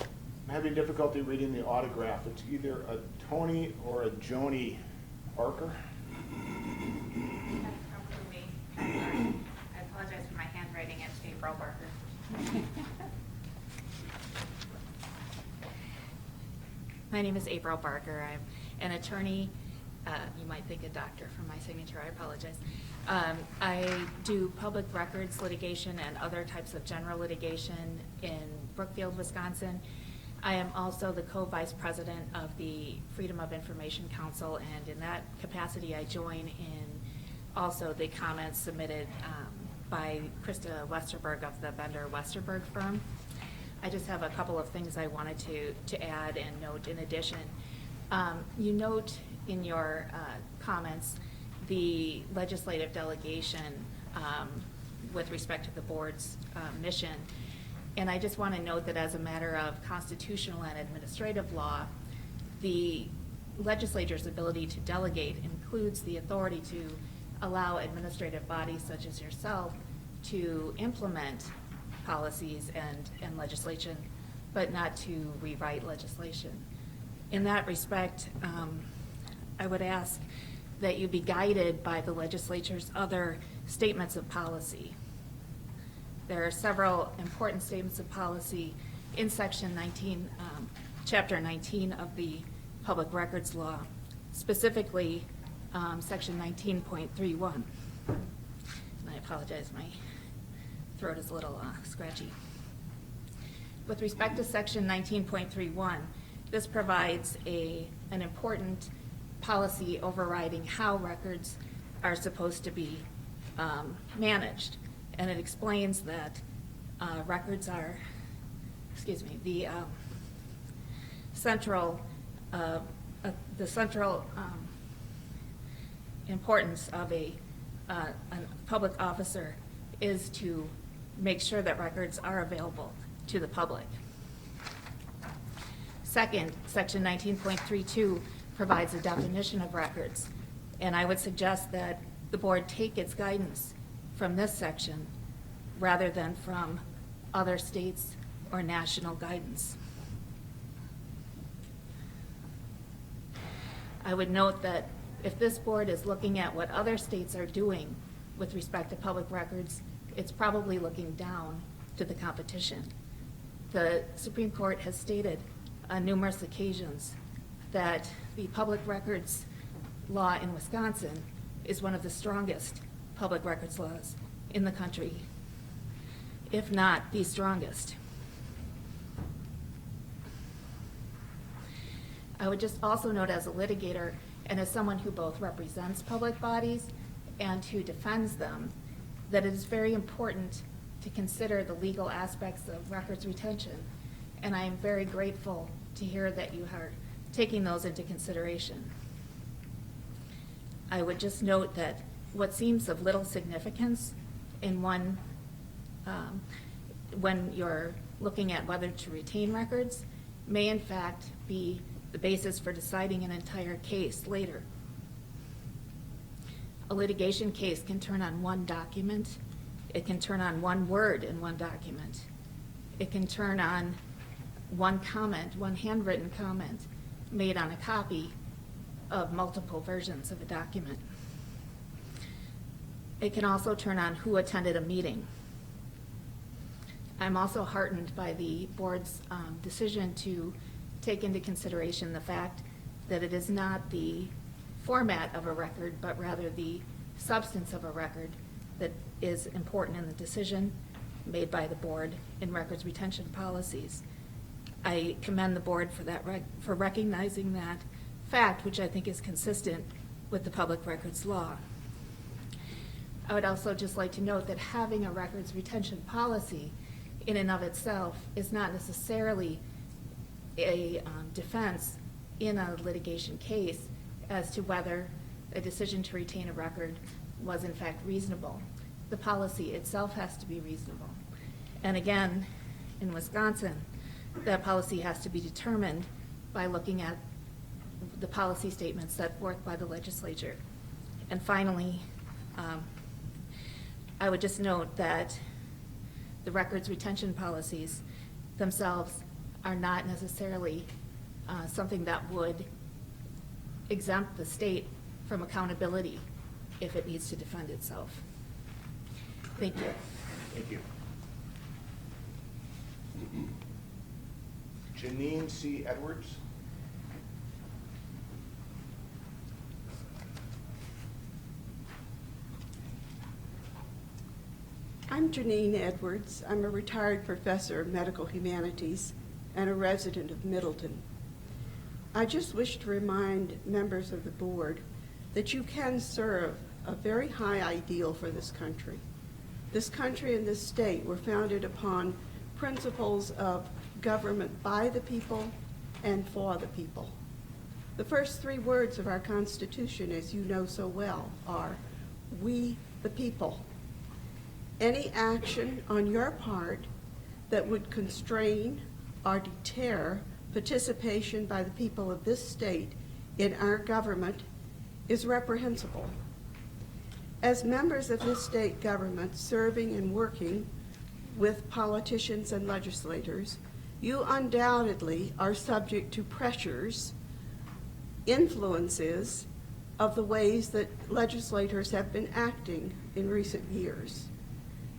I'm having difficulty reading the autograph. It's either a Tony or a Joni Barker. That's probably me. I apologize for my handwriting. It's April Barker. My name is April Barker. I'm an attorney. You might think a doctor from my signature. I apologize. I do public records litigation and other types of general litigation in Brookfield, Wisconsin. I am also the co-vice president of the Freedom of Information Council, and in that capacity I join in also the comments submitted by Krista Westerberg of the Bender Westerberg firm. I just have a couple of things I wanted to add and note in addition. You note in your comments the legislative delegation with respect to the board's mission. And I just want to note that as a matter of constitutional and administrative law, the legislature's ability to delegate includes the authority to allow administrative bodies such as yourself to implement policies and legislation, but not to rewrite legislation. In that respect, I would ask that you be guided by the legislature's other statements of policy. There are several important statements of policy in Section 19, Chapter 19 of the Public Records Law, specifically Section 19.31. And I apologize, my throat is a little scratchy. With respect to Section 19.31, this provides an important policy overriding how records are supposed to be managed. And it explains that records are, the central importance of a public officer is to make sure that records are available to the public. Second, Section 19.32 provides a definition of records, and I would suggest that the board take its guidance from this section rather than from other states or national guidance. I would note that if this board is looking at what other states are doing with respect to public records, it's probably looking down to the competition. The Supreme Court has stated on numerous occasions that the public records law in Wisconsin is one of the strongest public records laws in the country, if not the strongest. I would just also note as a litigator and as someone who both represents public bodies and who defends them, that it is very important to consider the legal aspects of records retention. And I am very grateful to hear that you are taking those into consideration. I would just note that what seems of little significance in one, when you're looking at whether to retain records, may in fact be the basis for deciding an entire case later. A litigation case can turn on one document. It can turn on one word in one document. It can turn on one comment, one handwritten comment made on a copy of multiple versions of a document. It can also turn on who attended a meeting. I'm also heartened by the board's decision to take into consideration the fact that it is not the format of a record, but rather the substance of a record that is important in the decision made by the board in records retention policies. I commend the board for that, for recognizing that fact, which I think is consistent with the public records law. I would also just like to note that having a records retention policy in and of itself is not necessarily a defense in a litigation case as to whether a decision to retain a record was in fact reasonable. The policy itself has to be reasonable. And again, in Wisconsin, that policy has to be determined by looking at the policy statements set forth by the legislature. And finally, I would just note that the records retention policies themselves are not necessarily something that would exempt the state from accountability if it needs to defend itself. Thank you. Thank you. Janine C. Edwards. I'm Janine Edwards. I'm a retired professor of medical humanities and a resident of Middleton. I just wish to remind members of the board that you can serve a very high ideal for this country. This country and this state were founded upon principles of government by the people and for the people. The first three words of our Constitution, as you know so well, are "we the people." Any action on your part that would constrain or deter participation by the people of this state in our government is reprehensible. As members of this state government serving and working with politicians and legislators, you undoubtedly are subject to pressures, influences of the ways that legislators have been acting in recent years.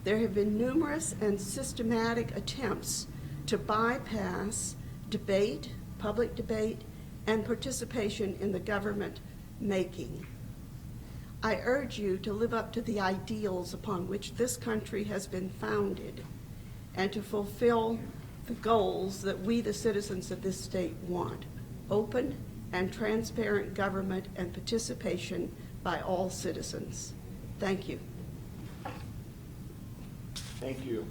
There have been numerous and systematic attempts to bypass debate, public debate, and participation in the government making. I urge you to live up to the ideals upon which this country has been founded and to fulfill the goals that we, the citizens of this state, want: open and transparent government and participation by all citizens. Thank you. Thank you.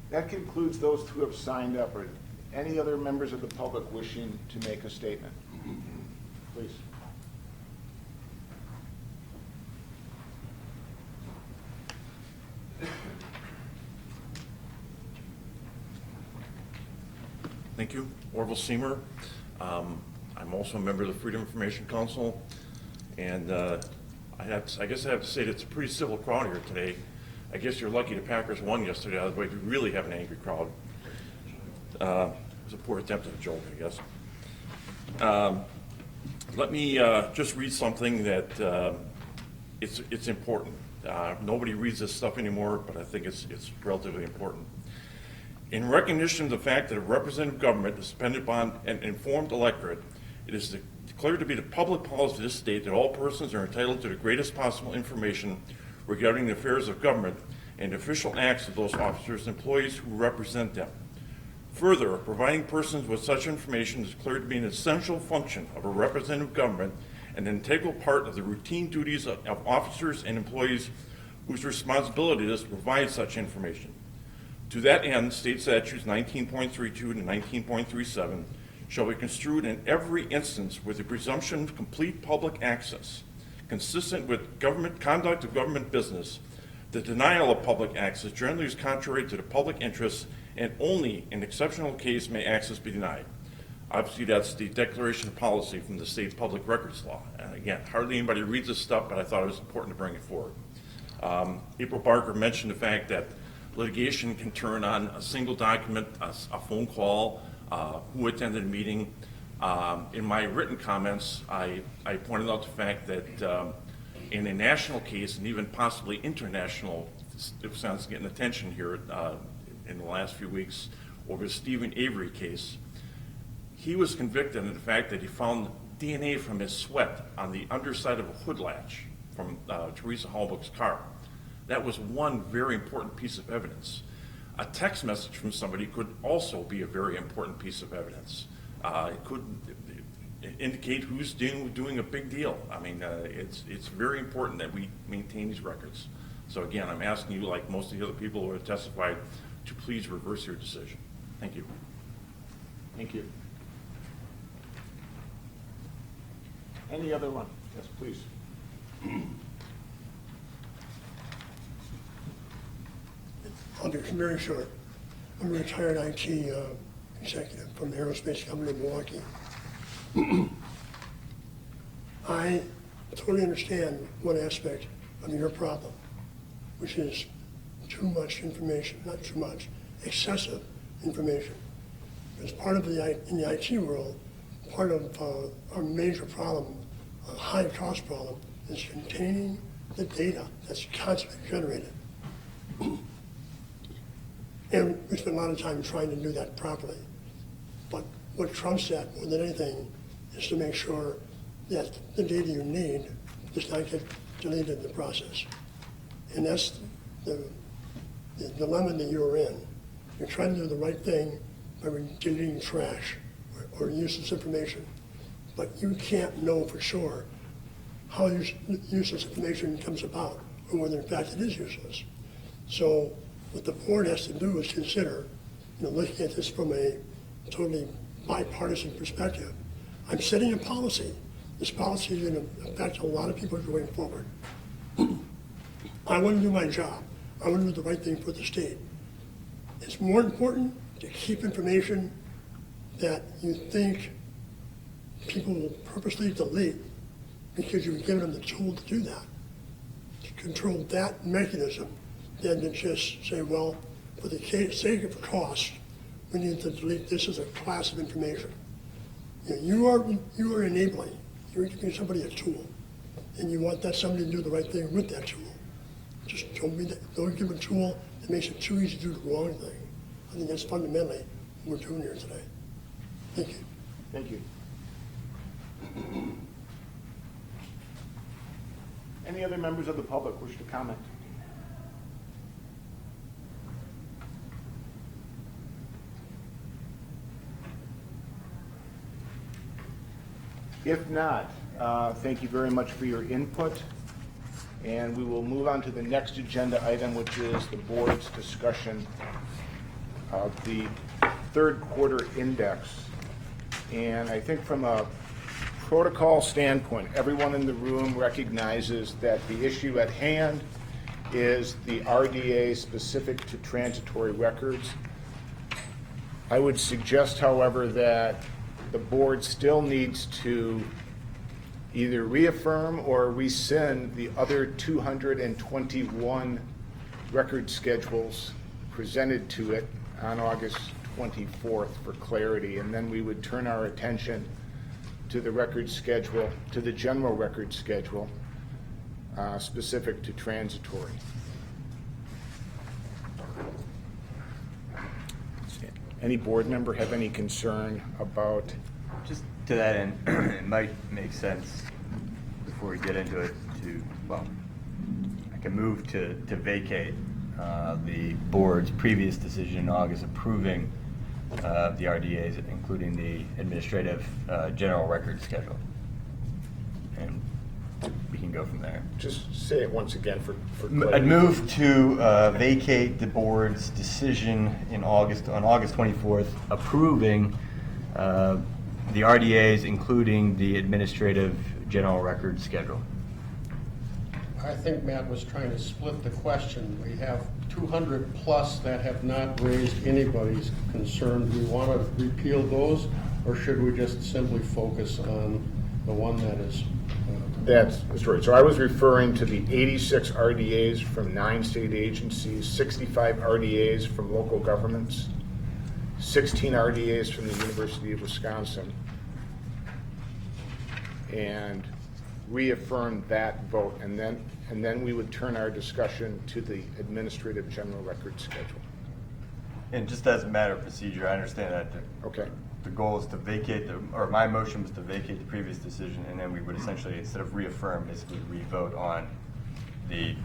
That concludes those who have signed up. Are any other members of the public wishing to make a statement? Please. Thank you. Orville Seymour. I'm also a member of the Freedom Information Council, and I guess I have to say that it's a pretty civil crowd here today. I guess you're lucky the Packers won yesterday, otherwise we really have an angry crowd. It was a poor attempt at a joke, I guess. Let me just read something that it's important. Nobody reads this stuff anymore, but I think it's relatively important. In recognition of the fact that a representative government is dependent upon an informed electorate, it is declared to be the public policy of this state that all persons are entitled to the greatest possible information regarding the affairs of government and the official acts of those officers and employees who represent them. Further, providing persons with such information is declared to be an essential function of a representative government and an integral part of the routine duties of officers and employees whose responsibility it is to provide such information. To that end, state statutes 19.32 to 19.37 shall be construed in every instance with the presumption of complete public access, consistent with government conduct of government business. The denial of public access generally is contrary to the public interest and only in exceptional case may access be denied. Obviously, that's the declaration of policy from the state public records law. And again, hardly anybody reads this stuff, but I thought it was important to bring it forward. April Barker mentioned the fact that litigation can turn on a single document, a phone call, who attended a meeting. In my written comments, I pointed out the fact that in a national case, and even possibly international, if sounds getting attention here in the last few weeks, over the Stephen Avery case, he was convicted of the fact that he found DNA from his sweat on the underside of a hood latch from Teresa Halbach's car. That was one very important piece of evidence. A text message from somebody could also be a very important piece of evidence. It could indicate who's doing a big deal. I mean, it's very important that we maintain these records. So again, I'm asking you, like most of the other people who have testified, to please reverse your decision. Thank you. Thank you. Any other one? Yes, please. I'll be very short. I'm a retired IT executive from the aerospace company in Milwaukee. I totally understand one aspect of your problem, which is too much information, not too much, excessive information. As part of in the IT world, part of our major problem, a high cost problem, is containing the data that's constantly generated. And we spend a lot of time trying to do that properly. But what trumps that more than anything is to make sure that the data you need does not get deleted in the process. And that's the dilemma that you're in. You're trying to do the right thing by deleting trash or useless information, but you can't know for sure how useless information comes about or whether in fact it is useless. So what the board has to do is consider, looking at this from a totally bipartisan perspective. I'm setting a policy. This policy is going to affect a lot of people going forward. I want to do my job. I want to do the right thing for the state. It's more important to keep information that you think people will purposely delete because you've given them the tool to do that, to control that mechanism, than to just say, well, for the sake of cost, we need to delete this as a class of information. You are enabling. You're giving somebody a tool, and you want that somebody to do the right thing with that tool. Just don't give a tool that makes it too easy to do the wrong thing. I think that's fundamentally what we're doing here today. Thank you. Thank you. Any other members of the public wish to comment? If not, thank you very much for your input. And we will move on to the next agenda item, which is the board's discussion of the third quarter index. And I think from a protocol standpoint, everyone in the room recognizes that the issue at hand is the RDA specific to transitory records. I would suggest, however, that the board still needs to either reaffirm or rescind the other 221 record schedules presented to it on August 24th for clarity, and then we would turn our attention to the record schedule, to the general record schedule specific to transitory. Any board member have any concern about? Just to that end, it might make sense before we get into it I can move to vacate the board's previous decision in August approving the RDAs, including the administrative general record schedule. And we can go from there. Just say it once again for clarity. I'd move to vacate the board's decision on August 24th approving the RDAs, including the administrative general record schedule. I think Matt was trying to split the question. We have 200 plus that have not raised anybody's concern. Do we want to repeal those, or should we just simply focus on the one that is? That's right. So I was referring to the 86 RDAs from 9 state agencies, 65 RDAs from local governments, 16 RDAs from the University of Wisconsin, and reaffirm that vote, and then we would turn our discussion to the administrative general record schedule. And just as a matter of procedure, I understand that Okay. the goal is to vacate, or my motion was to vacate the previous decision, and then we would essentially, instead of reaffirm, basically re-vote on the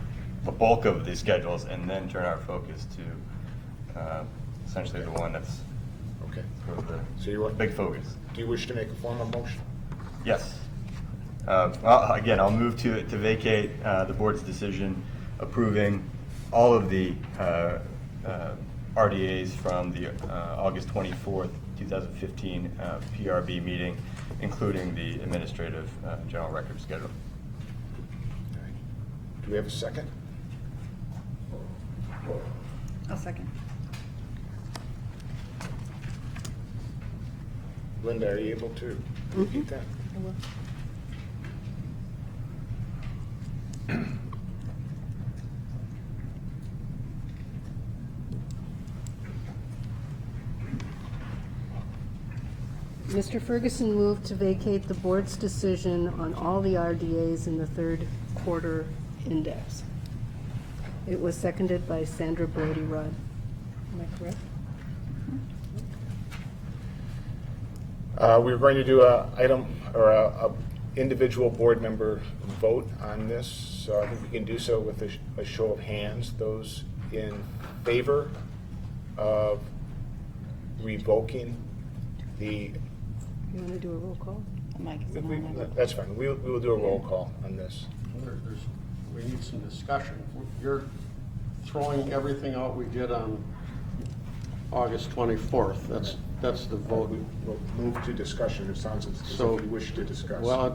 bulk of the schedules, and then turn our focus to essentially the one that's Okay. sort of the So you want, big focus. do you wish to make a formal motion? Yes. Well, again, I'll move to vacate the board's decision approving all of the RDAs from the August 24th, 2015 PRB meeting, including the administrative general record schedule. Do we have a second? I'll second. Linda, are you able to repeat that? I will. Mr. Ferguson moved to vacate the board's decision on all the RDAs in the third quarter index. It was seconded by Sandra Brody Rudd. Am I correct? We're going to do a item or a individual board member vote on this, so I think we can do so with a show of hands. Those in favor of revoking the, You want to do a roll call? that's fine. We will do a roll call on this. We need some discussion. You're throwing everything out we did on August 24th. That's the vote. We'll move to discussion. It sounds as if So, we wish to discuss. Well, it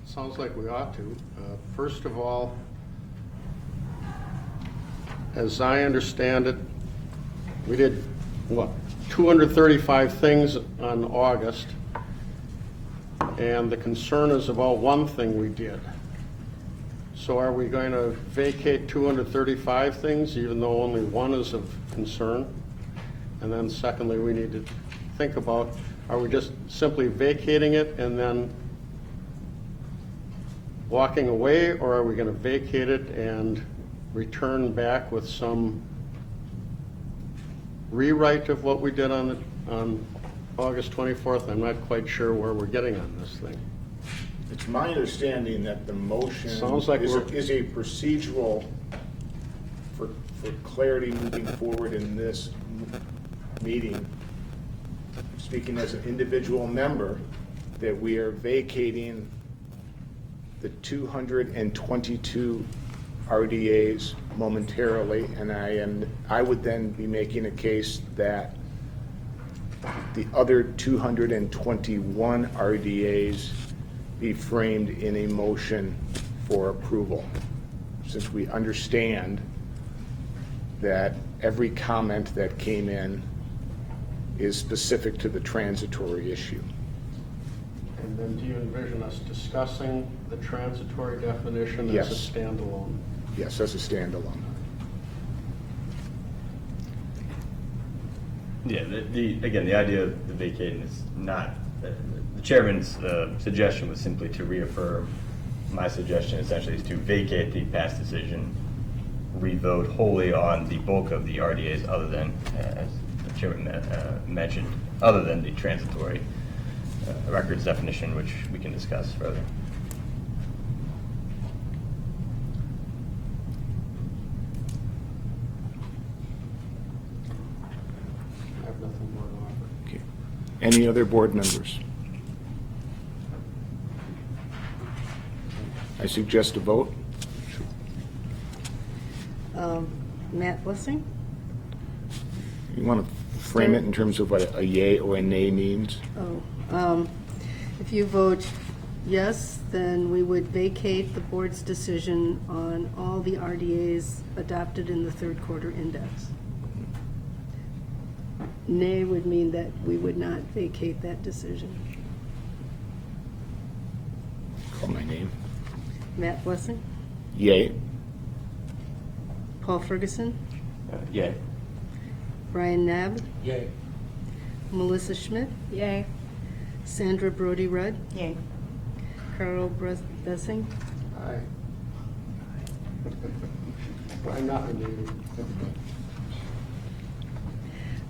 sounds like we ought to. First of all, as I understand it, we did, 235 things on August, and the concern is about one thing we did. So are we going to vacate 235 things, even though only one is of concern? And then secondly, we need to think about, are we just simply vacating it and then walking away, or are we going to vacate it and return back with some rewrite of what we did on August 24th? I'm not quite sure where we're getting on this thing. It's my understanding that the motion Sounds like is we're- a procedural for clarity moving forward in this meeting, speaking as an individual member, that we are vacating the 222 RDAs momentarily, and I would then be making a case that the other 221 RDAs be framed in a motion for approval, since we understand that every comment that came in is specific to the transitory issue. And then do you envision us discussing the transitory definition as Yes. a standalone? Yes, as a standalone. Yeah, again, the idea of the vacating is not, the chairman's suggestion was simply to reaffirm. My suggestion essentially is to vacate the past decision, re-vote wholly on the bulk of the RDAs other than, as the chairman mentioned, other than the transitory records definition, which we can discuss further. I have nothing more to offer. Okay. Any other board members? I suggest a vote. Matt Blessing? You want to frame it in terms of what a yay or a nay means? If you vote yes, then we would vacate the board's decision on all the RDAs adopted in the third quarter index. Nay would mean that we would not vacate that decision. Call my name. Matt Blessing, Yay. Paul Ferguson, Yay. Brian Nab, Yay. Melissa Schmidt. Yay. Sandra Brody Rudd. Yay. Carl Bessing. Aye. I'm not renewed.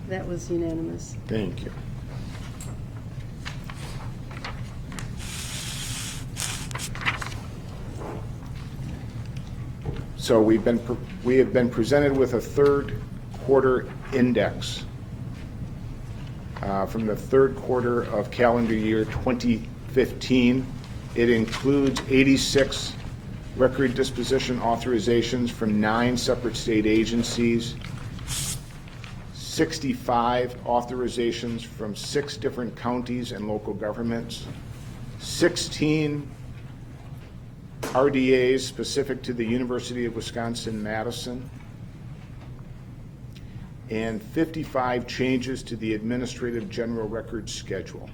That was unanimous. Thank you. So we have been presented with a third quarter index from the third quarter of calendar year 2015. It includes 86 record disposition authorizations from 9 separate state agencies, 65 authorizations from 6 different counties and local governments, 16 RDAs specific to the University of Wisconsin-Madison, and 55 changes to the Administrative General Records Schedule.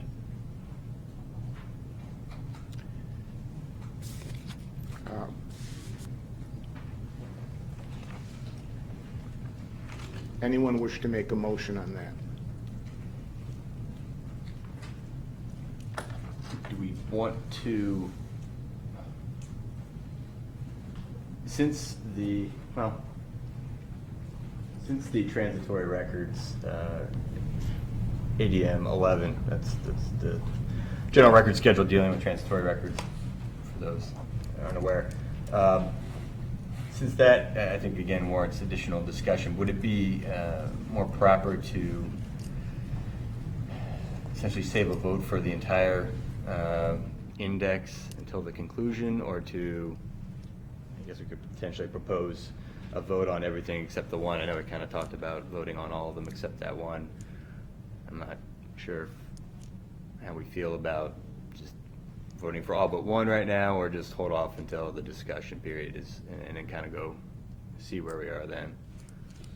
Anyone wish to make a motion on that? Do we want to, since the transitory records, ADM 11, that's the general record schedule dealing with transitory records, for those that aren't aware. Since that, I think, again, warrants additional discussion, would it be more proper to essentially save a vote for the entire index until the conclusion, or to, I guess we could potentially propose a vote on everything except the one? I know we kind of talked about voting on all of them except that one. I'm not sure how we feel about just voting for all but one right now, or just hold off until the discussion period is, and then kind of go see where we are then.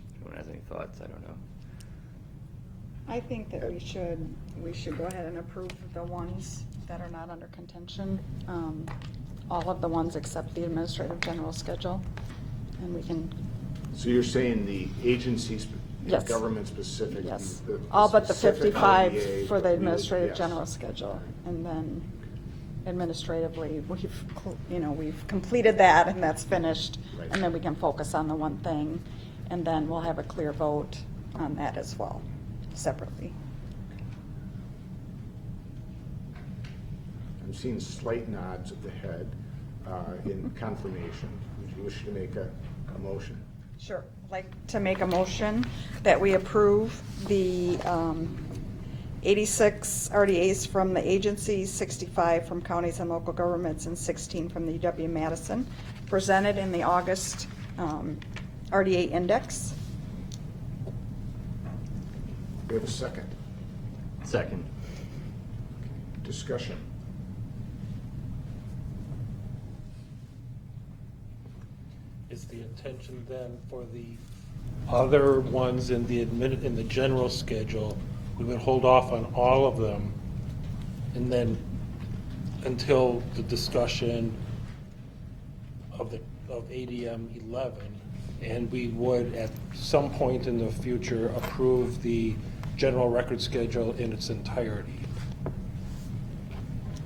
If anyone has any thoughts, I don't know. I think that we should go ahead and approve the ones that are not under contention, all of the ones except the administrative general schedule, and we can. So you're saying the agencies, Yes. government specific? Yes, the all but the specific 55 RDA, for the yes. administrative general schedule. And then administratively, we've completed that and that's finished. Right. And then we can focus on the one thing, and then we'll have a clear vote on that as well, separately. I'm seeing slight nods of the head in confirmation. Would you wish to make a motion? Sure. I'd like to make a motion that we approve the 86 RDAs from the agencies, 65 from counties and local governments, and 16 from the UW-Madison, presented in the August RDA index. We have a second. Second. Discussion. Is the intention then for the other ones in the general schedule, we would hold off on all of them, and then until the discussion of ADM 11, and we would at some point in the future approve the general record schedule in its entirety?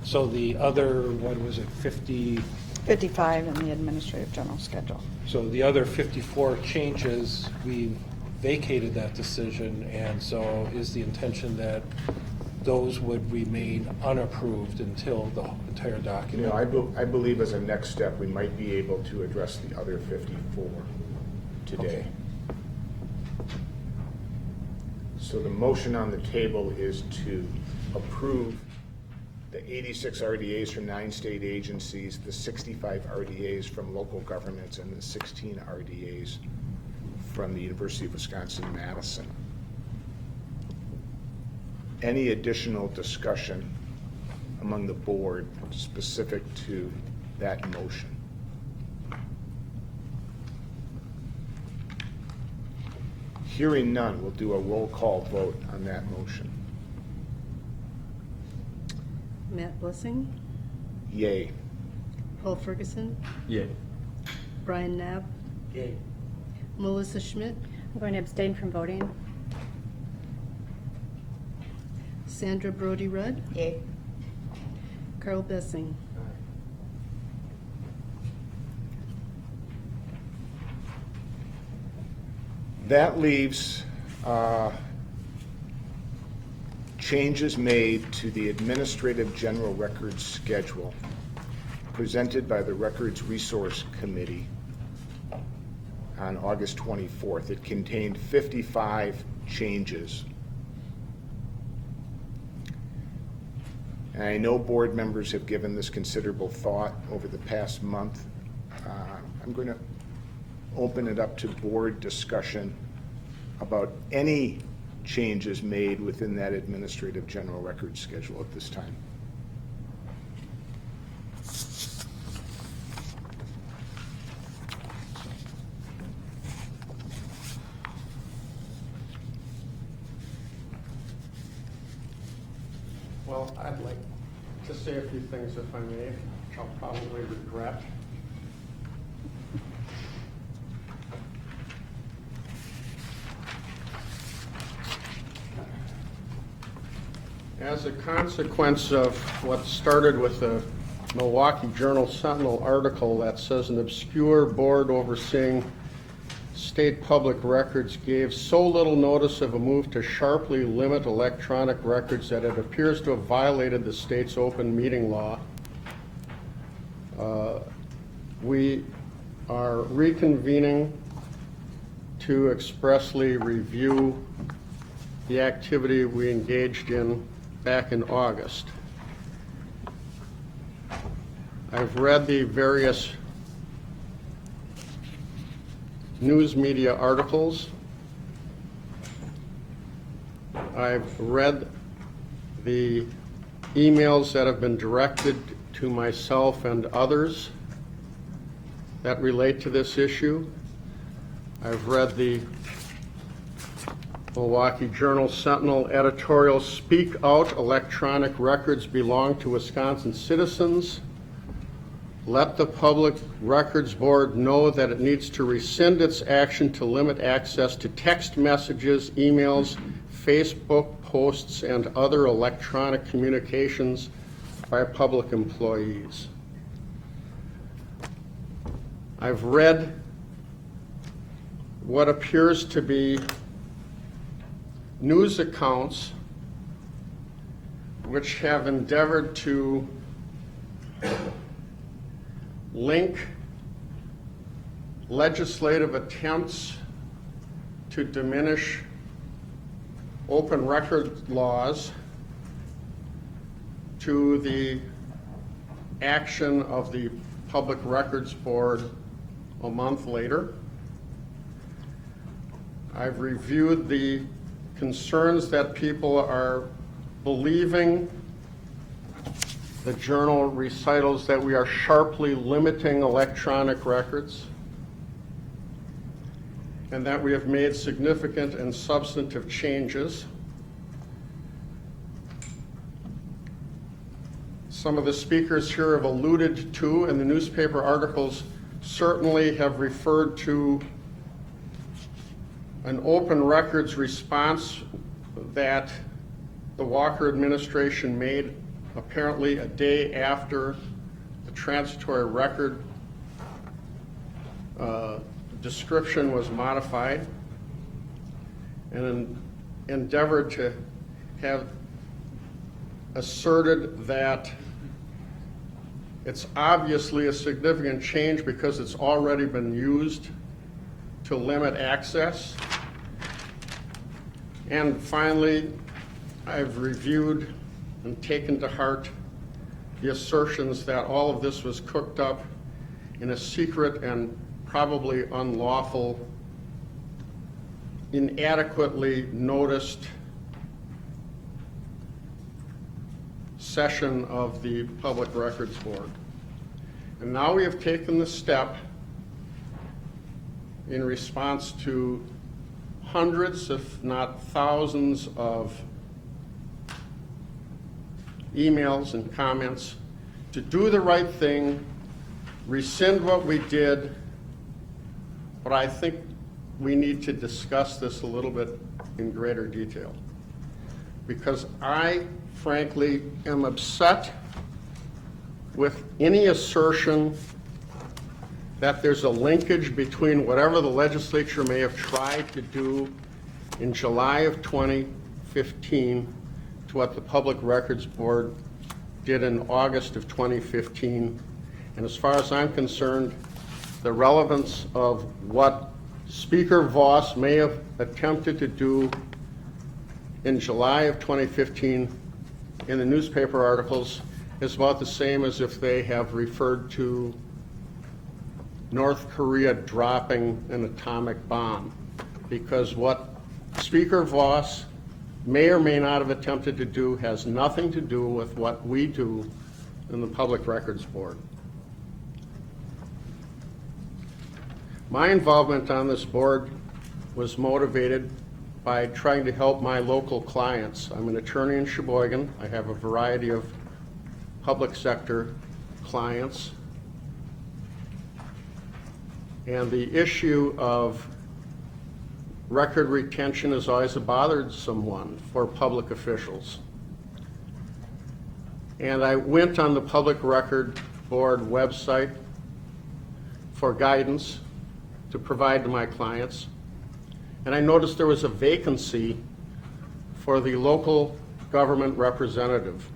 So the other, what was it, 55 in the administrative general schedule. So the other 54 changes, we vacated that decision, and so is the intention that those would remain unapproved until the entire You document? know, I believe as a next step, we might be able to address the other 54 today. Okay. So the motion on the table is to approve the 86 RDAs from 9 state agencies, the 65 RDAs from local governments, and the 16 RDAs from the University of Wisconsin-Madison. Any additional discussion among the board specific to that motion? Hearing none, we'll do a roll call vote on that motion. Matt Blessing, Yay. Paul Ferguson, Yay. Brian Knapp, Yay. Melissa Schmidt, I'm going to abstain from voting. Sandra Brody Rudd, Yay. Carl Bessing. That leaves changes made to the Administrative General Records Schedule presented by the Records Resource Committee on August 24th. It contained 55 changes. And I know board members have given this considerable thought over the past month. I'm going to open it up to board discussion about any changes made within that Administrative General Records Schedule at this time. Well, I'd like to say a few things, if I may, which I'll probably regret. As a consequence of what started with a Milwaukee Journal Sentinel article that says an obscure board overseeing state public records gave so little notice of a move to sharply limit electronic records that it appears to have violated the state's open meeting law, we are reconvening to expressly review the activity we engaged in back in August. I've read the various news media articles. I've read the emails that have been directed to myself and others that relate to this issue. I've read the Milwaukee Journal Sentinel editorial, "Speak Out, Electronic Records Belong to Wisconsin Citizens. Let the Public Records Board know that it needs to rescind its action to limit access to text messages, emails, Facebook posts, and other electronic communications by public employees." I've read what appears to be news accounts which have endeavored to link legislative attempts to diminish open record laws to the action of the Public Records Board a month later. I've reviewed the concerns that people are believing the journal recitals that we are sharply limiting electronic records and that we have made significant and substantive changes. Some of the speakers here have alluded to, and the newspaper articles certainly have referred to, an open records response that the Walker administration made apparently a day after the transitory record description was modified, and endeavored to have asserted that it's obviously a significant change because it's already been used to limit access. And finally, I've reviewed and taken to heart the assertions that all of this was cooked up in a secret and probably unlawful, inadequately noticed session of the Public Records Board. And now we have taken the step in response to hundreds, if not thousands, of emails and comments to do the right thing, rescind what we did, but I think we need to discuss this a little bit in greater detail. Because I, frankly, am upset with any assertion that there's a linkage between whatever the legislature may have tried to do in July of 2015 to what the Public Records Board did in August of 2015. And as far as I'm concerned, the relevance of what Speaker Voss may have attempted to do in July of 2015 in the newspaper articles is about the same as if they have referred to North Korea dropping an atomic bomb. Because what Speaker Voss may or may not have attempted to do has nothing to do with what we do in the Public Records Board. My involvement on this board was motivated by trying to help my local clients. I'm an attorney in Sheboygan. I have a variety of public sector clients. And the issue of record retention has always bothered someone for public officials. And I went on the Public Record Board website for guidance to provide to my clients. And I noticed there was a vacancy for the local government representative.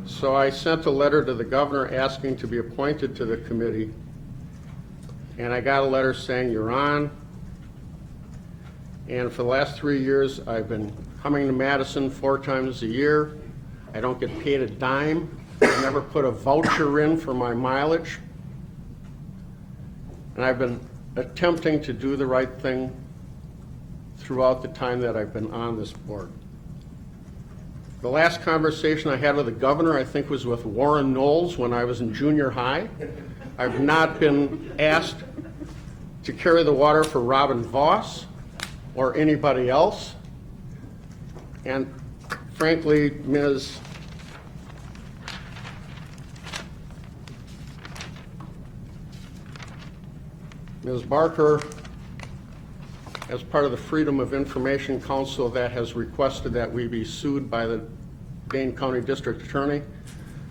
So I sent a letter to the governor asking to be appointed to the committee. And I got a letter saying, you're on. And for the last 3 years, I've been coming to Madison 4 times a year. I don't get paid a dime. I never put a voucher in for my mileage. And I've been attempting to do the right thing throughout the time that I've been on this board. The last conversation I had with the governor, I think, was with Warren Knowles when I was in junior high. I've not been asked to carry the water for Robin Voss or anybody else. And frankly, Ms. Barker, as part of the Freedom of Information Council that has requested that we be sued by the Dane County District Attorney,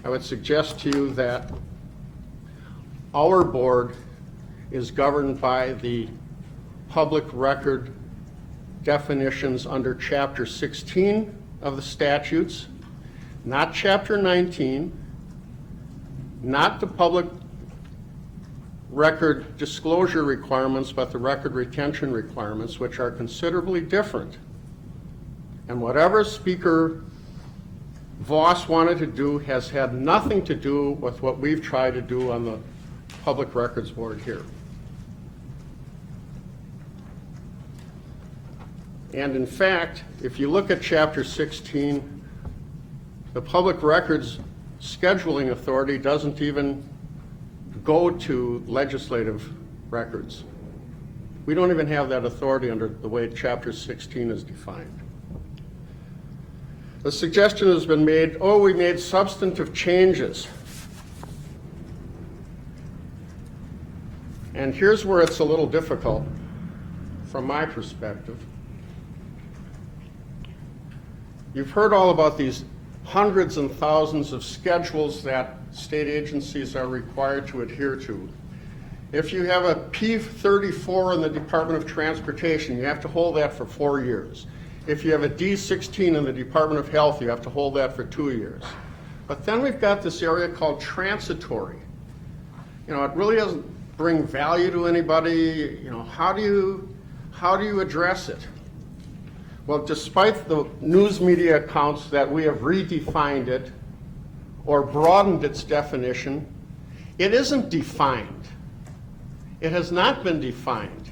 I would suggest to you that our board is governed by the public record definitions under Chapter 16 of the statutes, not Chapter 19, not the public record disclosure requirements, but the record retention requirements, which are considerably different. And whatever Speaker Voss wanted to do has had nothing to do with what we've tried to do on the Public Records Board here. And in fact, if you look at Chapter 16, the Public Records Scheduling Authority doesn't even go to legislative records. We don't even have that authority under the way Chapter 16 is defined. The suggestion has been made, oh, we made substantive changes. And here's where it's a little difficult from my perspective. You've heard all about these hundreds and thousands of schedules that state agencies are required to adhere to. If you have a P34 in the Department of Transportation, you have to hold that for 4 years. If you have a D16 in the Department of Health, you have to hold that for 2 years. But then we've got this area called transitory. You know, it really doesn't bring value to anybody. You know, how do you address it? Well, despite the news media accounts that we have redefined it or broadened its definition, it isn't defined. It has not been defined.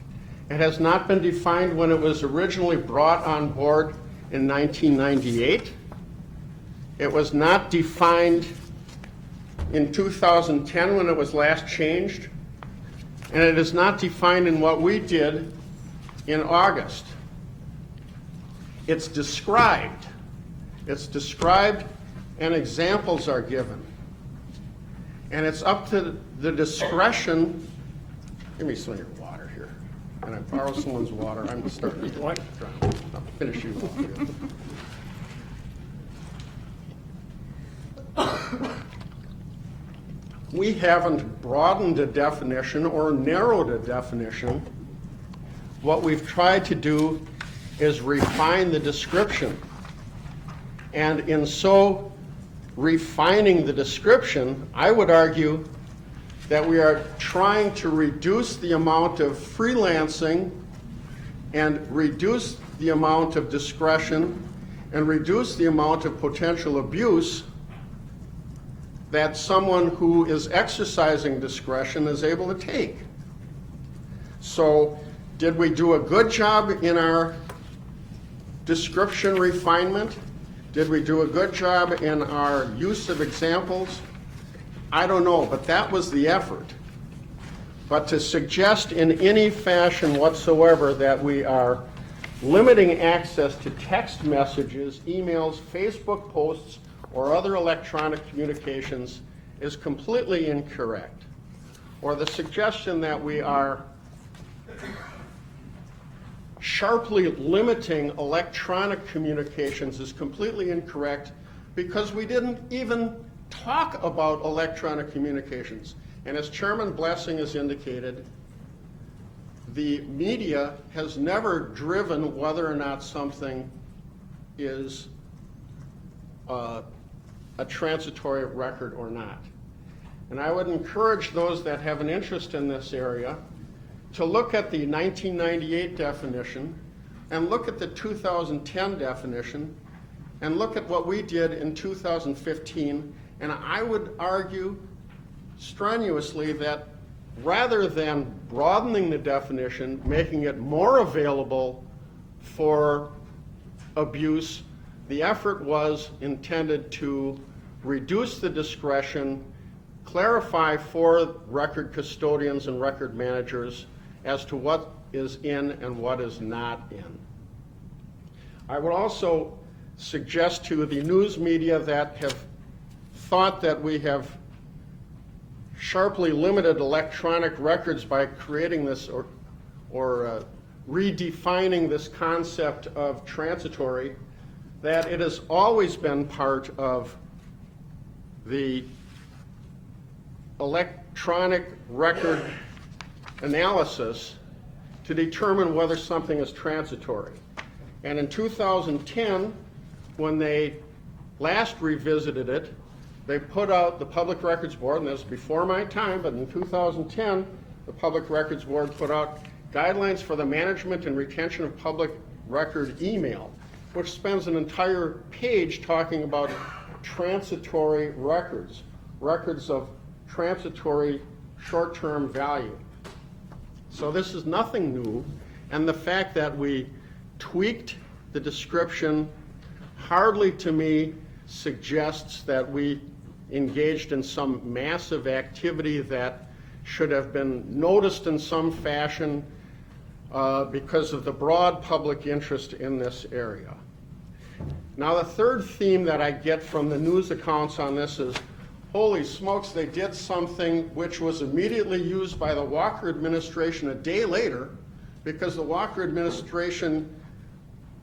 It has not been defined when it was originally brought on board in 1998. It was not defined in 2010 when it was last changed, and it is not defined in what we did in August. It's described. It's described and examples are given. And it's up to the discretion. Give me some of your water here. And I borrow someone's water. I'm starting to drown. I'll finish you off here. We haven't broadened a definition or narrowed a definition. What we've tried to do is refine the description. And in so refining the description, I would argue that we are trying to reduce the amount of freelancing and reduce the amount of discretion and reduce the amount of potential abuse that someone who is exercising discretion is able to take. So, did we do a good job in our description refinement? Did we do a good job in our use of examples? I don't know, but that was the effort. But to suggest in any fashion whatsoever that we are limiting access to text messages, emails, Facebook posts, or other electronic communications is completely incorrect. Or the suggestion that we are sharply limiting electronic communications is completely incorrect, because we didn't even talk about electronic communications. And as Chairman Blessing has indicated, the media has never driven whether or not something is a transitory record or not. And I would encourage those that have an interest in this area to look at the 1998 definition and look at the 2010 definition and look at what we did in 2015. And I would argue strenuously that rather than broadening the definition, making it more available for abuse, the effort was intended to reduce the discretion, clarify for record custodians and record managers as to what is in and what is not in. I would also suggest to the news media that have thought that we have sharply limited electronic records by creating this or redefining this concept of transitory, that it has always been part of the electronic record analysis to determine whether something is transitory. And in 2010, when they last revisited it, they put out the Public Records Board, and this was before my time, but in 2010, the Public Records Board put out guidelines for the management and retention of public record email, which spends an entire page talking about transitory records, records of transitory short-term value. So this is nothing new, and the fact that we tweaked the description hardly to me suggests that we engaged in some massive activity that should have been noticed in some fashion because of the broad public interest in this area. Now, the third theme that I get from the news accounts on this is, holy smokes, they did something which was immediately used by the Walker administration a day later, because the Walker administration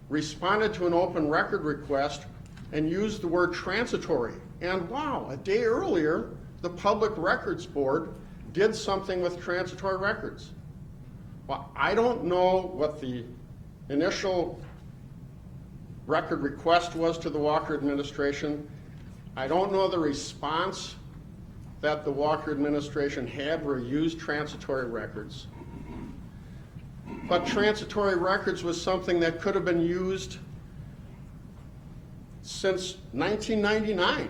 responded to an open record request and used the word transitory. And wow, a day earlier, the Public Records Board did something with transitory records. Well, I don't know what the initial record request was to the Walker administration. I don't know the response that the Walker administration had where it used transitory records. But transitory records was something that could have been used since 1999.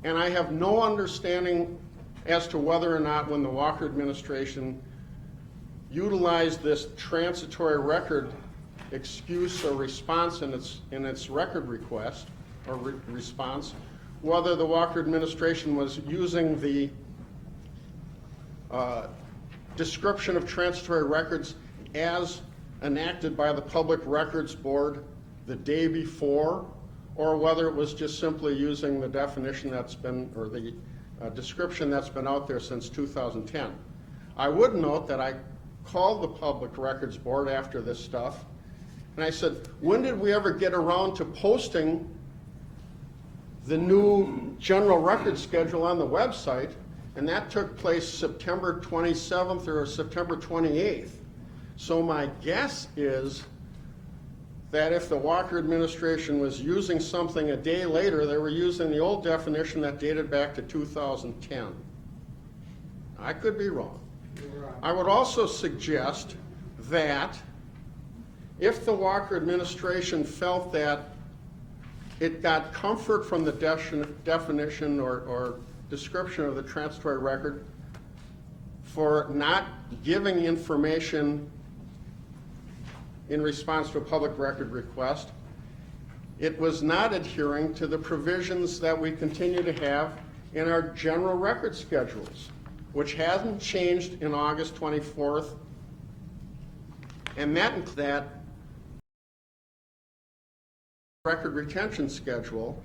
And I have no understanding as to whether or not when the Walker administration utilized this transitory record excuse or response in its record request, or response, whether the Walker administration was using the description of transitory records as enacted by the Public Records Board the day before, or whether it was just simply using the definition that's been, or the description that's been out there since 2010. I would note that I called the Public Records Board after this stuff, and I said, when did we ever get around to posting the new general record schedule on the website? And that took place September 27th or September 28th. So my guess is that if the Walker administration was using something a day later, they were using the old definition that dated back to 2010. I could be wrong. I would also suggest that if the Walker administration felt that it got comfort from the definition or description of the transitory record for not giving information in response to a public record request, it was not adhering to the provisions that we continue to have in our general record schedules, which hasn't changed in August 24th, and that record retention schedule,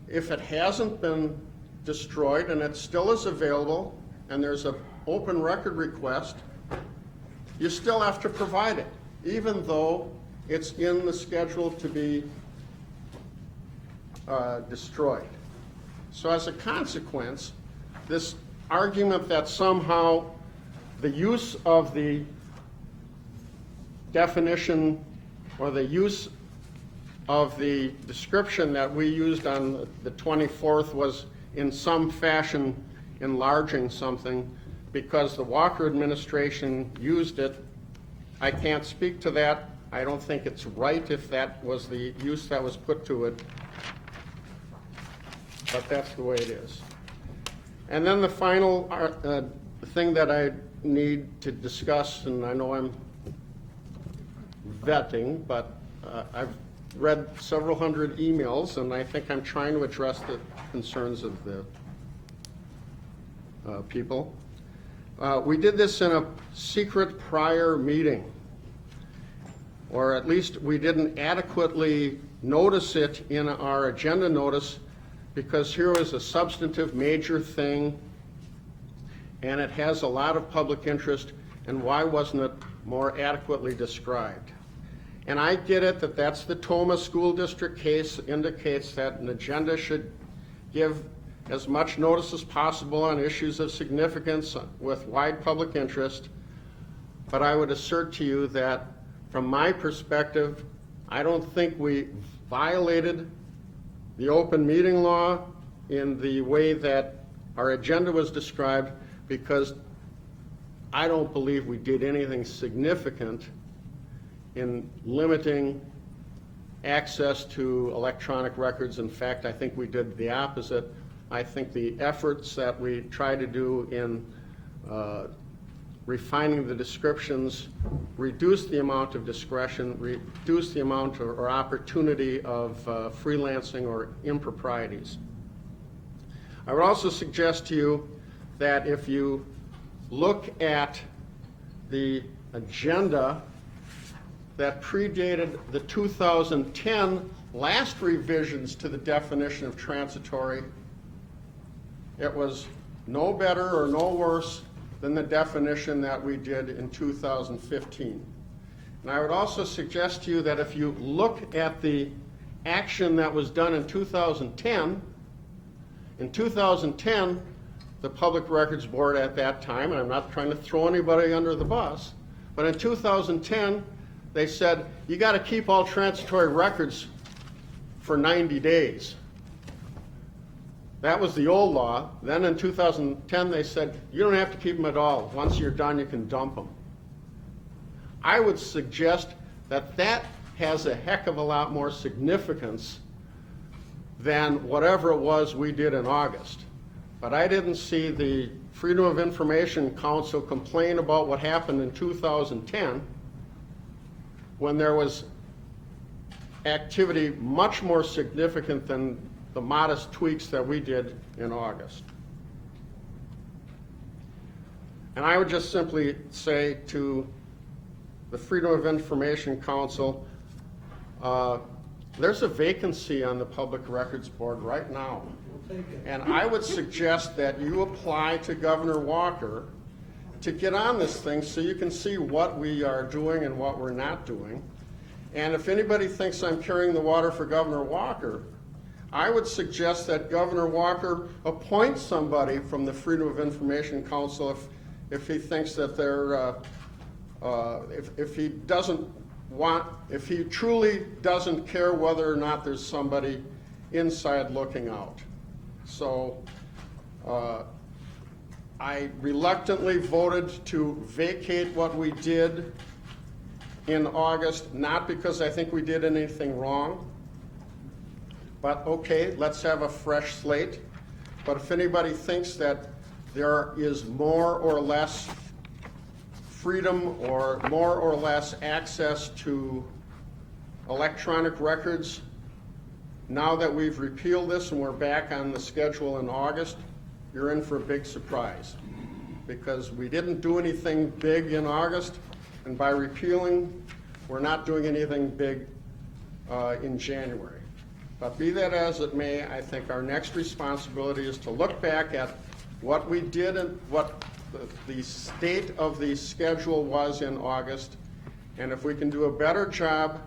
if it hasn't been destroyed and it still is available and there's an open record request, you still have to provide it, even though it's in the schedule to be destroyed. So as a consequence, this argument that somehow the use of the definition or the use of the description that we used on the 24th was in some fashion enlarging something because the Walker administration used it, I can't speak to that. I don't think it's right if that was the use that was put to it, but that's the way it is. And then the final thing that I need to discuss, and I know I'm vetting, but I've read several hundred emails, and I think I'm trying to address the concerns of the people. We did this in a secret prior meeting, or at least we didn't adequately notice it in our agenda notice because here was a substantive major thing and it has a lot of public interest, and why wasn't it more adequately described? And I get it that that's the Toma School District case, indicates that an agenda should give as much notice as possible on issues of significance with wide public interest. But I would assert to you that from my perspective, I don't think we violated the open meeting law in the way that our agenda was described, because I don't believe we did anything significant in limiting access to electronic records. In fact, I think we did the opposite. I think the efforts that we try to do in refining the descriptions reduce the amount of discretion, reduce the amount or opportunity of freelancing or improprieties. I would also suggest to you that if you look at the agenda that predated the 2010 last revisions to the definition of transitory, it was no better or no worse than the definition that we did in 2015. And I would also suggest to you that if you look at the action that was done in 2010, the Public Records Board at that time, and I'm not trying to throw anybody under the bus, but in 2010, they said, you got to keep all transitory records for 90 days. That was the old law. Then in 2010, they said, you don't have to keep them at all. Once you're done, you can dump them. I would suggest that that has a heck of a lot more significance than whatever it was we did in August. But I didn't see the Freedom of Information Council complain about what happened in 2010 when there was activity much more significant than the modest tweaks that we did in August. And I would just simply say to the Freedom of Information Council, there's a vacancy on the Public Records Board right now. And I would suggest that you apply to Governor Walker to get on this thing so you can see what we are doing and what we're not doing. And if anybody thinks I'm carrying the water for Governor Walker, I would suggest that Governor Walker appoint somebody from the Freedom of Information Council if he thinks that they're, if he doesn't want, if he truly doesn't care whether or not there's somebody inside looking out. So I reluctantly voted to vacate what we did in August, not because I think we did anything wrong, but okay, let's have a fresh slate. But if anybody thinks that there is more or less freedom or more or less access to electronic records, now that we've repealed this and we're back on the schedule in August, you're in for a big surprise. Because we didn't do anything big in August, and by repealing, we're not doing anything big in January. But be that as it may, I think our next responsibility is to look back at what we did and what the state of the schedule was in August, and if we can do a better job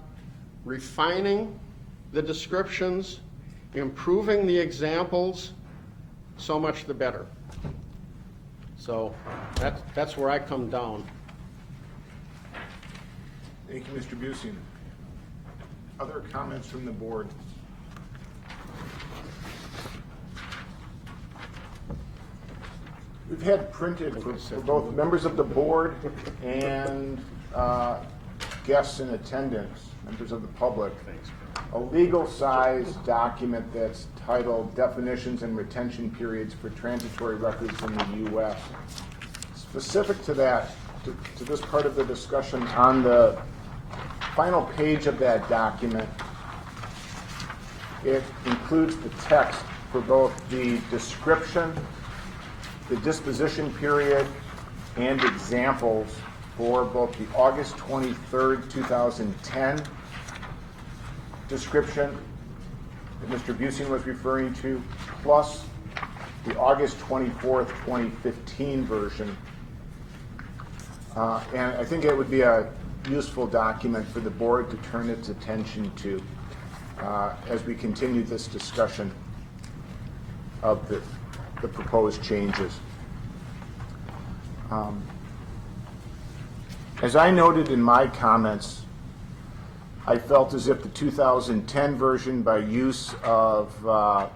refining the descriptions, improving the examples, so much the better. So that's where I come down. Thank you, Mr. Busey. Other comments from the board? We've had printed for both members of the board and guests in attendance, members of the public, a legal-size document that's titled Definitions and Retention Periods for Transitory Records in the U.S. Specific to that, to this part of the discussion, on the final page of that document, it includes the text for both the description, the disposition period, and examples for both the August 23rd, 2010 description that Mr. Busey was referring to, plus the August 24th, 2015 version. And I think it would be a useful document for the board to turn its attention to as we continue this discussion of the proposed changes. As I noted in my comments, I felt as if the 2010 version, by use of a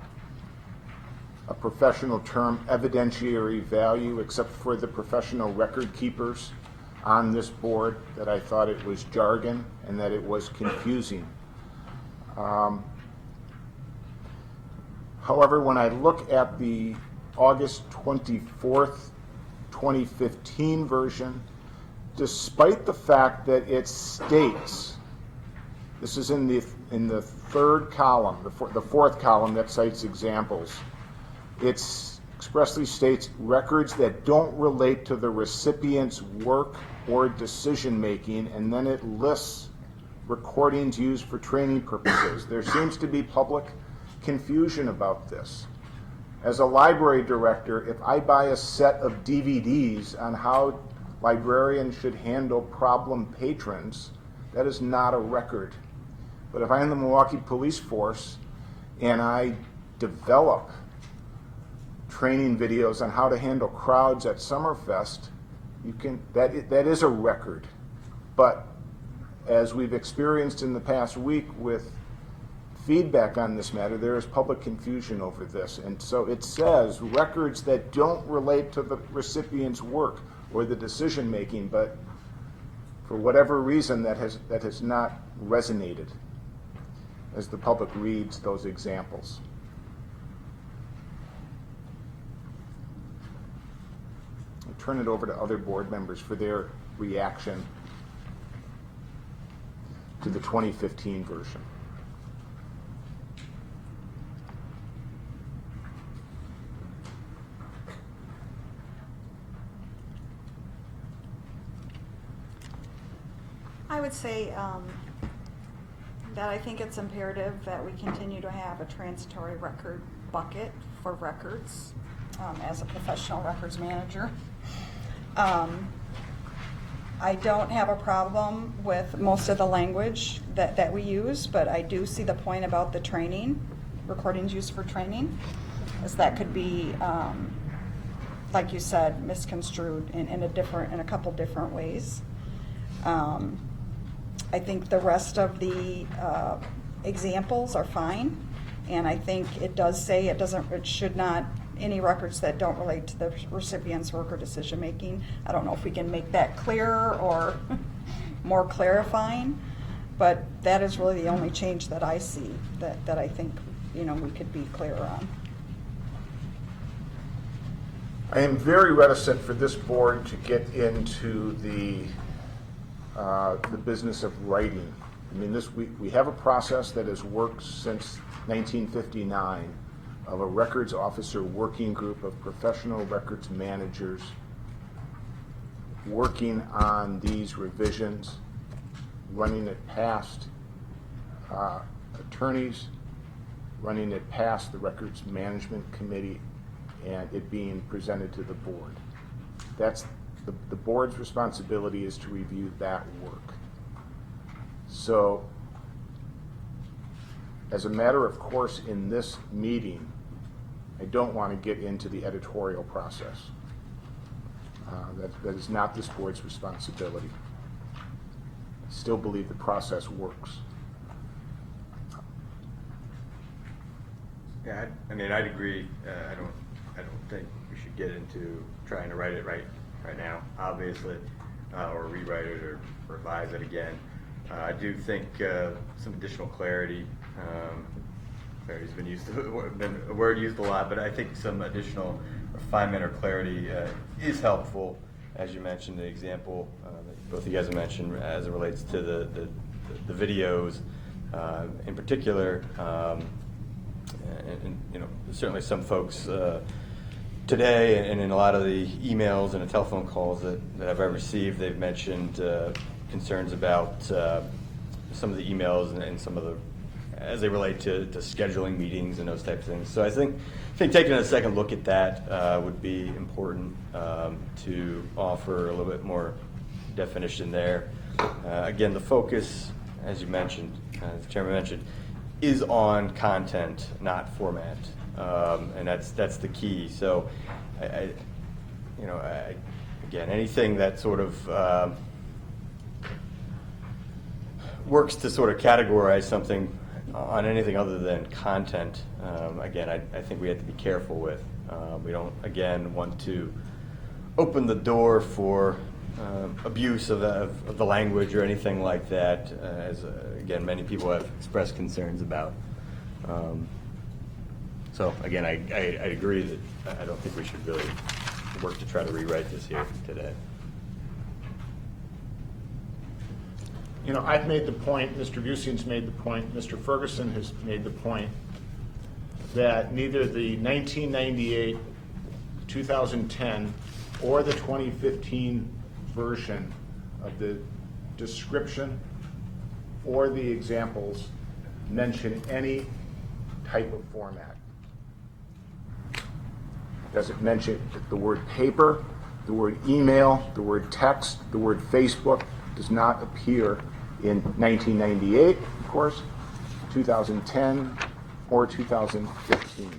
professional term, evidentiary value, except for the professional record keepers on this board, that I thought it was jargon and that it was confusing. However, when I look at the August 24th, 2015 version, despite the fact that it states, this is in the third column, the fourth column that cites examples, it expressly states records that don't relate to the recipient's work or decision making, and then it lists recordings used for training purposes. There seems to be public confusion about this. As a library director, if I buy a set of DVDs on how librarians should handle problem patrons, that is not a record. But if I'm in the Milwaukee Police Force and I develop training videos on how to handle crowds at Summerfest, that is a record. But as we've experienced in the past week with feedback on this matter, there is public confusion over this. And so it says records that don't relate to the recipient's work or the decision making, but for whatever reason that has not resonated as the public reads those examples. I'll turn it over to other board members for their reaction to the 2015 version. I would say that I think it's imperative that we continue to have a transitory record bucket for records as a professional records manager. I don't have a problem with most of the language that we use, but I do see the point about the training, recordings used for training, as that could be, like you said, misconstrued in a couple different ways. I think the rest of the examples are fine, and I think it does say it should not, any records that don't relate to the recipient's work or decision making. I don't know if we can make that clearer or more clarifying, but that is really the only change that I see that I think we could be clearer on. I am very reticent for this board to get into the business of writing. I mean, we have a process that has worked since 1959 of a records officer working group of professional records managers working on these revisions, running it past attorneys, running it past the records management committee, and it being presented to the board. That's the board's responsibility, is to review that work. So, as a matter of course in this meeting, I don't want to get into the editorial process. That is not this board's responsibility. I still believe the process works. Yeah, I mean, I'd agree. I don't think we should get into trying to write it right now, obviously, or rewrite it or revise it again. I do think some additional clarity. Clarity's been a word used a lot, but I think some additional refinement or clarity is helpful. As you mentioned, the example that both of you guys have mentioned as it relates to the videos in particular, and certainly some folks today and in a lot of the emails and the telephone calls that I've ever received, they've mentioned concerns about some of the emails and some of the, as they relate to scheduling meetings and those types of things. So I think taking a second look at that would be important to offer a little bit more definition there. Again, the focus, as you mentioned, as the chairman mentioned, is on content, not format, and that's the key. So, again, anything that sort of works to sort of categorize something on anything other than content, again, I think we have to be careful with. We don't, again, want to open the door for abuse of the language or anything like that, as, again, many people have expressed concerns about. So, again, I agree that I don't think we should really work to try to rewrite this here today. I've made the point, Mr. Busing's made the point, Mr. Ferguson has made the point that neither the 1998, 2010, or the 2015 version of the description or the examples mention any type of format. Does it mention the word paper, the word email, the word text, the word Facebook? Does not appear in 1998, of course, 2010, or 2015.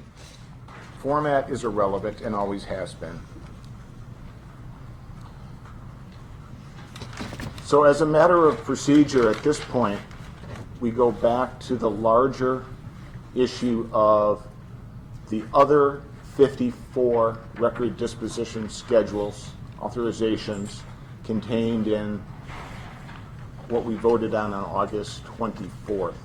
Format is irrelevant and always has been. So as a matter of procedure at this point, we go back to the larger issue of the other 54 record disposition schedules, authorizations contained in what we voted on August 24th.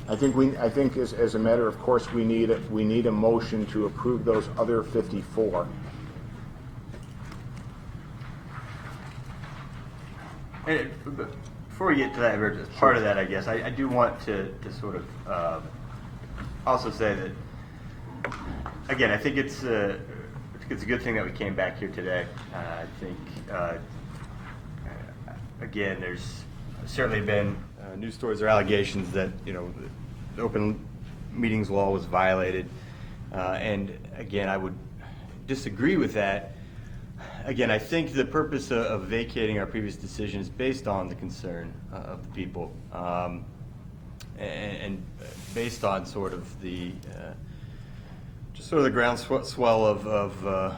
I think as a matter of course we need a motion to approve those other 54. And before we get to that, as part of that, I guess, I do want to sort of also say that, again, I think it's to it's a good thing that we came back here today. I think, again, there's certainly been news stories or allegations that, you know, the open meetings law was violated. And again, I would disagree with that. Again, I think the purpose of vacating our previous decision is based on the concern of the people, and based on sort of the just sort of the groundswell of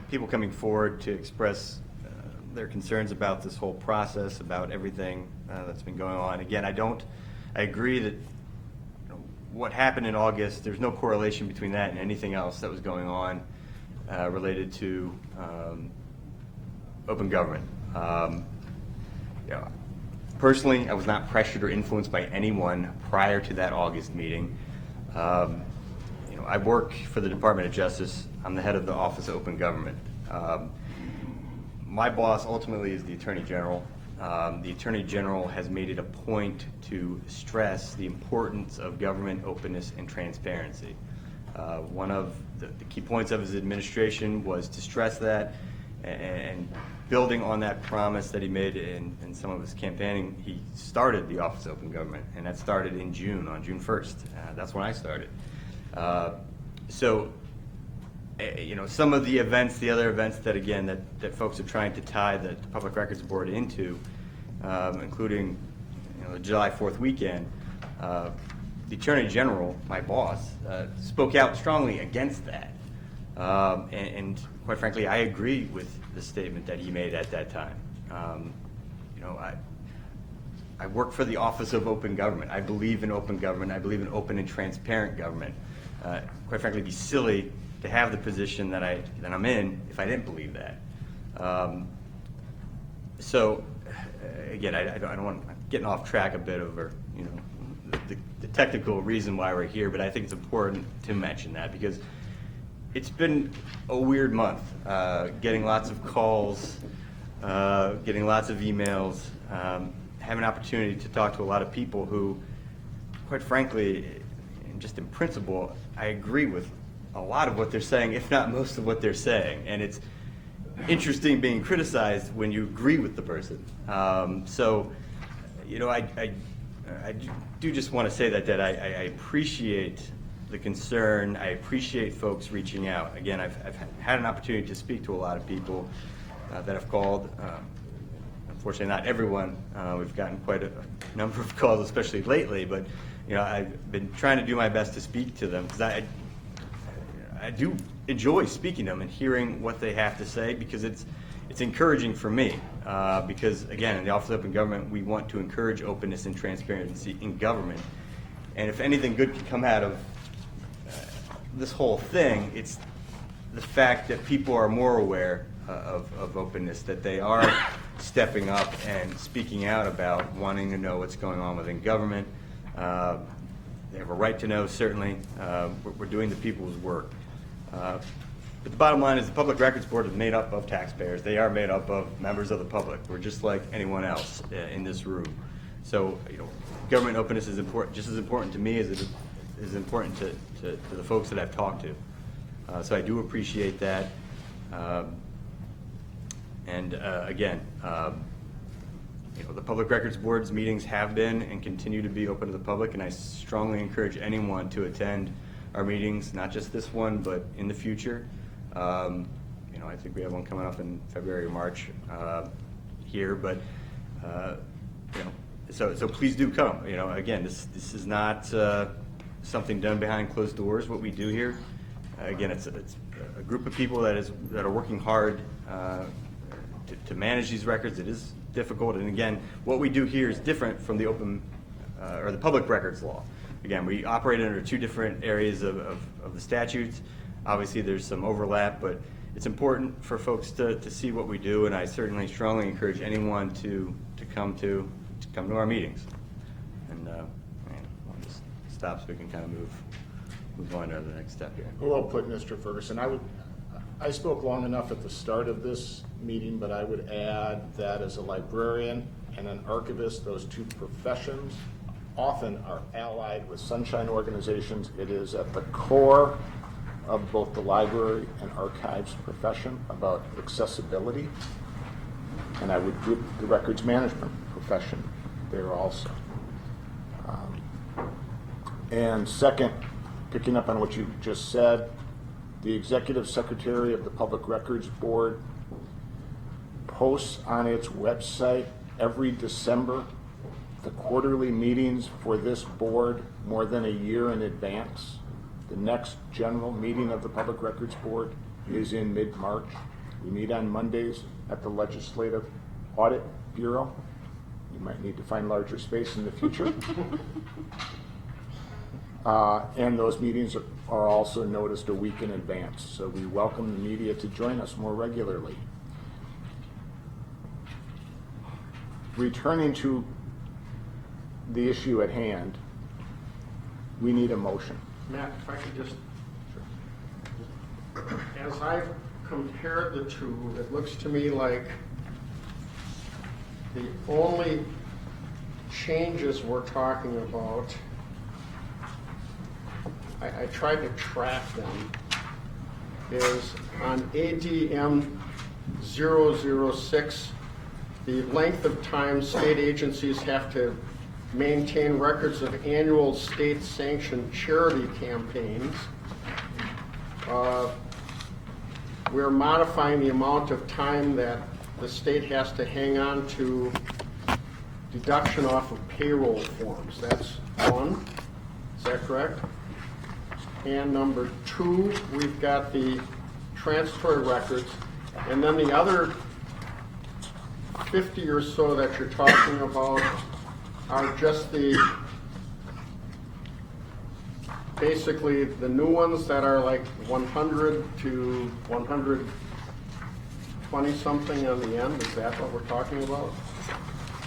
people coming forward to express their concerns about this whole process, about everything that's been going on. Again, I agree that what happened in August, there's no correlation between that and anything else that was going on related to open government. Personally, I was not pressured or influenced by anyone prior to that August meeting. I work for the Department of Justice. I'm the head of the Office of Open Government. My boss ultimately is the Attorney General. The Attorney General has made it a point to stress the importance of government openness and transparency. One of the key points of his administration was to stress that, and building on that promise that he made in some of his campaigning, he started the Office of Open Government, and that started in June, on June 1st. That's when I started. Some of the other events that, again, that folks are trying to tie the Public Records Board into, including the July 4th weekend, the Attorney General, my boss, spoke out strongly against that. And quite frankly, I agree with the statement that he made at that time. I work for the Office of Open Government. I believe in open government. I believe in open and transparent government. Quite frankly, it'd be silly to have the position that I'm in if I didn't believe that. Again, I don't want getting off track a bit over the technical reason why we're here, but I think it's important to mention that because it's been a weird month. Getting lots of calls, getting lots of emails, having an opportunity to talk to a lot of people who, quite frankly, and just in principle, I agree with a lot of what they're saying, if not most of what they're saying. And it's interesting being criticized when you agree with the person. I do just want to say that I appreciate the concern. I appreciate folks reaching out. Again, I've had an opportunity to speak to a lot of people that have called. Unfortunately, not everyone. We've gotten quite a number of calls, especially lately, but I've been trying to do my best to speak to them because I do enjoy speaking to them and hearing what they have to say because it's encouraging for me. Because again, in the Office of Open Government, we want to encourage openness and transparency in government. And if anything good can come out of this whole thing, it's the fact that people are more aware of openness, that they are stepping up and speaking out about wanting to know what's going on within government. They have a right to know, certainly. We're doing the people's work. But the bottom line is the Public Records Board is made up of taxpayers. They are made up of members of the public. We're just like anyone else in this room. So, government openness is important, just as important to me as it is important to the folks that I've talked to. So I do appreciate that. Again, the Public Records Board's meetings have been and continue to be open to the public, and I strongly encourage anyone to attend our meetings, not just this one, but in the future. I think we have one coming up in February or March here, but so please do come. Again, this is not something done behind closed doors. What we do here, again, it's a group of people that are working hard to manage these records. It is difficult, and again, what we do here is different from the open or the public records law. Again, we operate under two different areas of the statutes. Obviously, there's some overlap, but it's important for folks to see what we do, and I certainly strongly encourage anyone to come to our meetings. And I'll just stop so we can kind of move on to the next step here. Well put, Mr. Ferguson. I spoke long enough at the start of this meeting, but I would add that as a librarian and an archivist, those two professions often are allied with sunshine organizations. It is at the core of both the library and archives profession about accessibility, and I would group the records management profession there also. And second, picking up on what you just said, the executive secretary of the Public Records Board posts on its website every December the quarterly meetings for this board more than a year in advance. The next general meeting of the Public Records Board is in mid-March. We meet on Mondays at the Legislative Audit Bureau. You might need to find larger space in the future. And those meetings are also noticed a week in advance, so we welcome the media to join us more regularly. Returning to the issue at hand, we need a motion. Matt, if I could just, as I've compared the two, it looks to me like the only changes we're talking about, I tried to track them, is on ADM 006, the length of time state agencies have to maintain records of annual state-sanctioned charity campaigns. We're modifying the amount of time that the state has to hang on to deduction off of payroll forms. That's one. Is that correct? And number two, we've got the transitory records. And then the other 50 or so that you're talking about are just basically the new ones that are like 100 to 120 something on the end. Is that what we're talking about?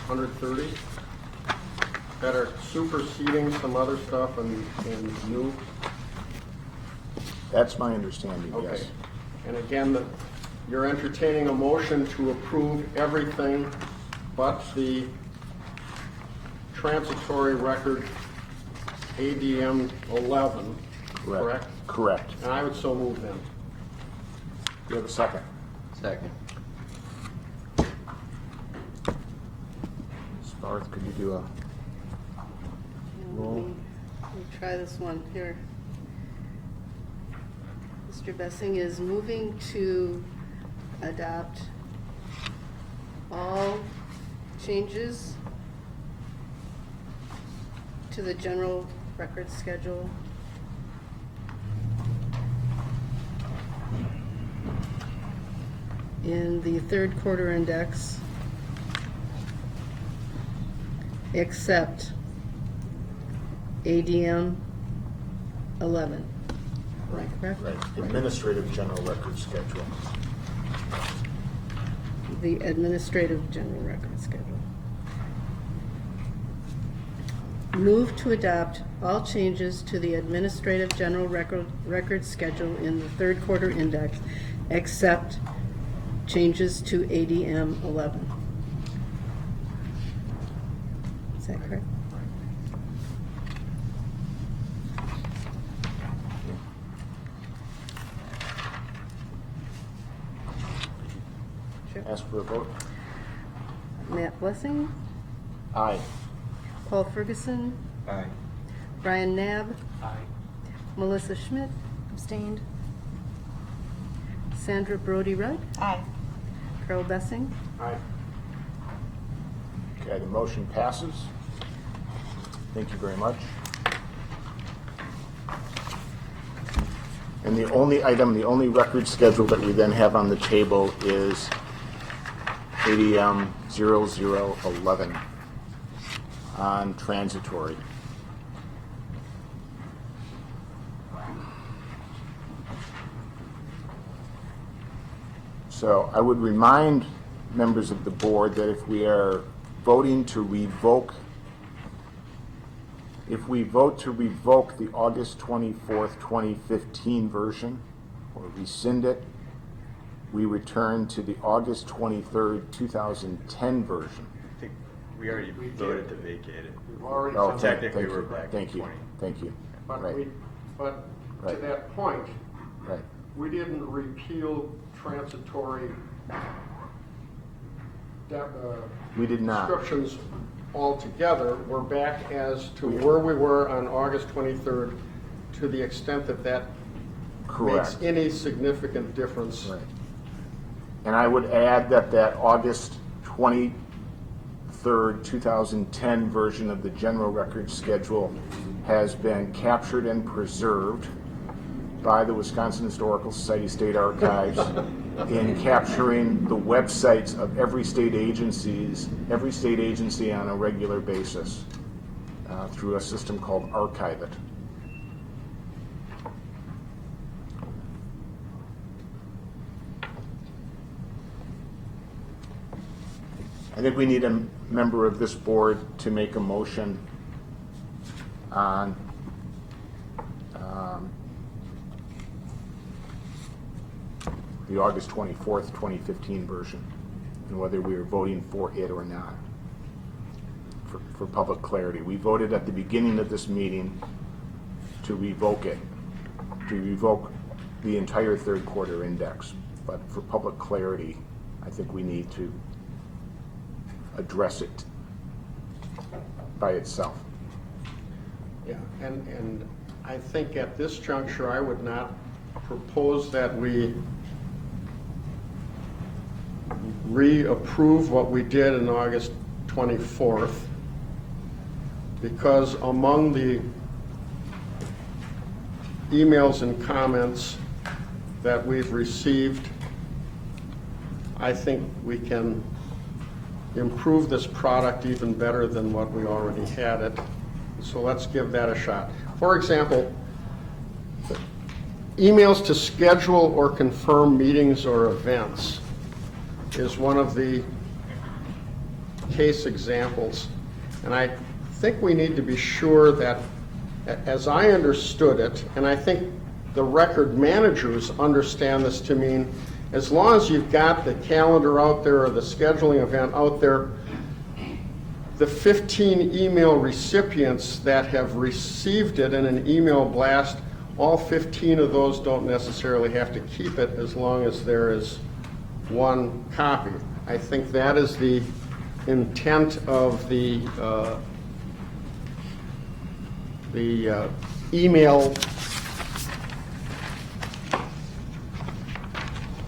130? That are superseding some other stuff and new? That's my understanding, Okay. yes. And again, you're entertaining a motion to approve everything but the transitory record ADM 11, correct? Correct. And I would so move them. Do you have a second? Second. Ms. Barth, could you do a roll? Let me try this one here. Mr. Bessing is moving to adopt all changes to the general record schedule in the third quarter index, except ADM 11. Right. Correct? Right. Administrative General Record Schedule. The administrative general record schedule. Move to adopt all changes to the administrative general record schedule in the third quarter index, except changes to ADM 11. Is that correct? Sure. Ask for a vote. Matt Blessing, Aye. Paul Ferguson, Aye. Brian Nab, Aye. Melissa Schmidt, Abstained. Sandra Brody Rudd, Aye. Carl Bessing. Aye. Okay, the motion passes. Thank you very much. And the only item, the only record schedule that we then have on the table is ADM 0011 on transitory. So I would remind members of the board that if we are voting to revoke, if we vote to revoke the August 24th, 2015 version or rescind it, we return to the August 23rd, 2010 version. I think we already voted to vacate it. We've already Oh, done Technically, thank we're you. back Thank in you. 20. Thank you. But Right. to Right. that point, Right. We didn't repeal transitory We did not. descriptions altogether. We're back as to where we were on August 23rd, to the extent that that Correct. makes any significant difference. Right. And I would add that August 23rd, 2010 version of the general records schedule has been captured and preserved by the Wisconsin Historical Society State Archives in capturing the websites of every state agency on a regular basis through a system called Archive It. I think we need a member of this board to make a motion on the August 24th, 2015 version, and whether we are voting for it or not, for public clarity. We voted at the beginning of this meeting to revoke it, to revoke the entire third quarter index. But for public clarity, I think we need to address it by itself. Yeah, and I think at this juncture, I would not propose that we reapprove what we did in August 24th, because among the emails and comments that we've received, I think we can improve this product even better than what we already had it. So let's give that a shot. For example, emails to schedule or confirm meetings or events is one of the case examples. And I think we need to be sure that, as I understood it, and I think the record managers understand this to mean, as long as you've got the calendar out there or the scheduling event out there, the 15 email recipients that have received it in an email blast, all 15 of those don't necessarily have to keep it as long as there is one copy. I think that is the intent of the email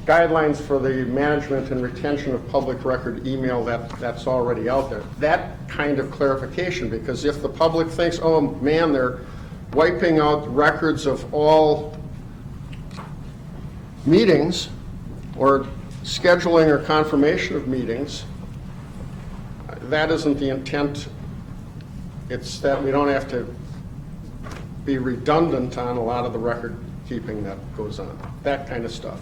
guidelines for the management and retention of public record email that's already out there. That kind of clarification, because if the public thinks, oh man, they're wiping out records of all meetings or scheduling or confirmation of meetings, that isn't the intent. It's that we don't have to be redundant on a lot of the record keeping that goes on, that kind of stuff.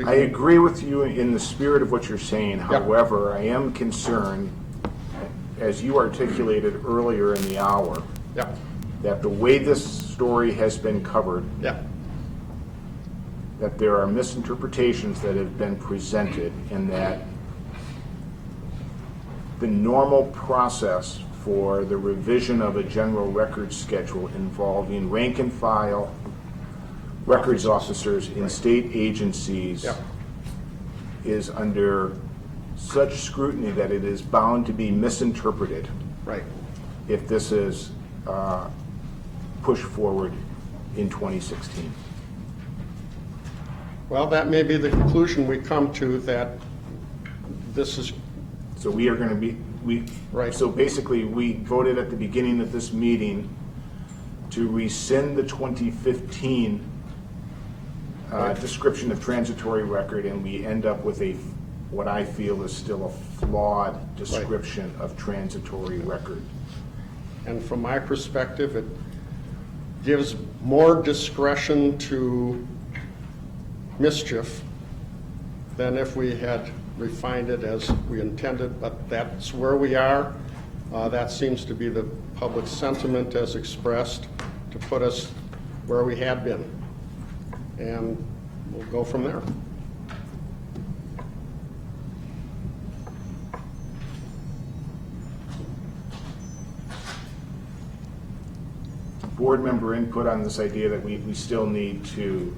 I agree with you in the spirit of what you're saying. However, I am concerned, as you articulated earlier in the hour, that the way this story has been covered, that there are misinterpretations that have been presented, and that the normal process for the revision of a general records schedule involving rank and file records officers in state agencies is under such scrutiny that it is bound to be misinterpreted if this is pushed forward in 2016. Well, that may be the conclusion we come to, that this is... So we are going to be, so basically we voted at the beginning of this meeting to rescind the 2015 description of transitory record, and we end up with what I feel is still a flawed description of transitory record. And from my perspective, it gives more discretion to mischief than if we had refined it as we intended, but that's where we are. That seems to be the public sentiment as expressed, to put us where we had been. And we'll go from there. Board member input on this idea that we still need to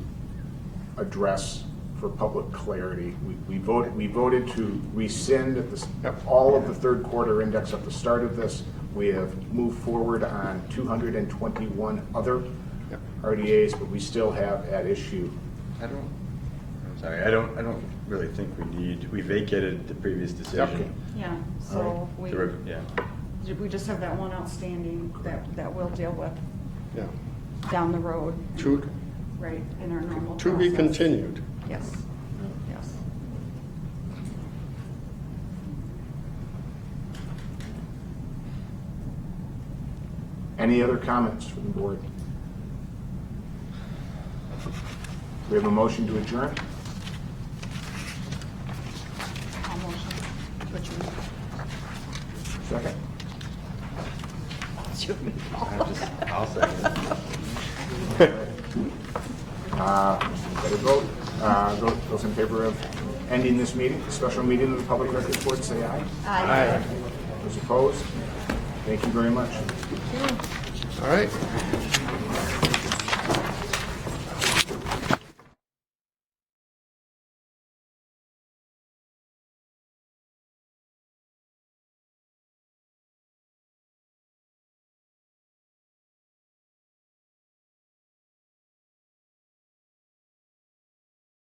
address for public clarity. We voted to rescind all of the third quarter index at the start of this. We have moved forward on 221 other RDAs, but we still have at issue. I don't really think we vacated the previous decision. Yeah, so we just have that one outstanding that we'll deal with Yeah. down the road, To, right, in our normal to be process. continued. Yes, yes. Any other comments from the board? We have a motion to adjourn. I'll motion to adjourn. Second. I'll second. Better vote. Those in favor of ending this meeting, the special meeting of the Public Records Board, say aye. Aye. Those opposed? Thank you very much. All right.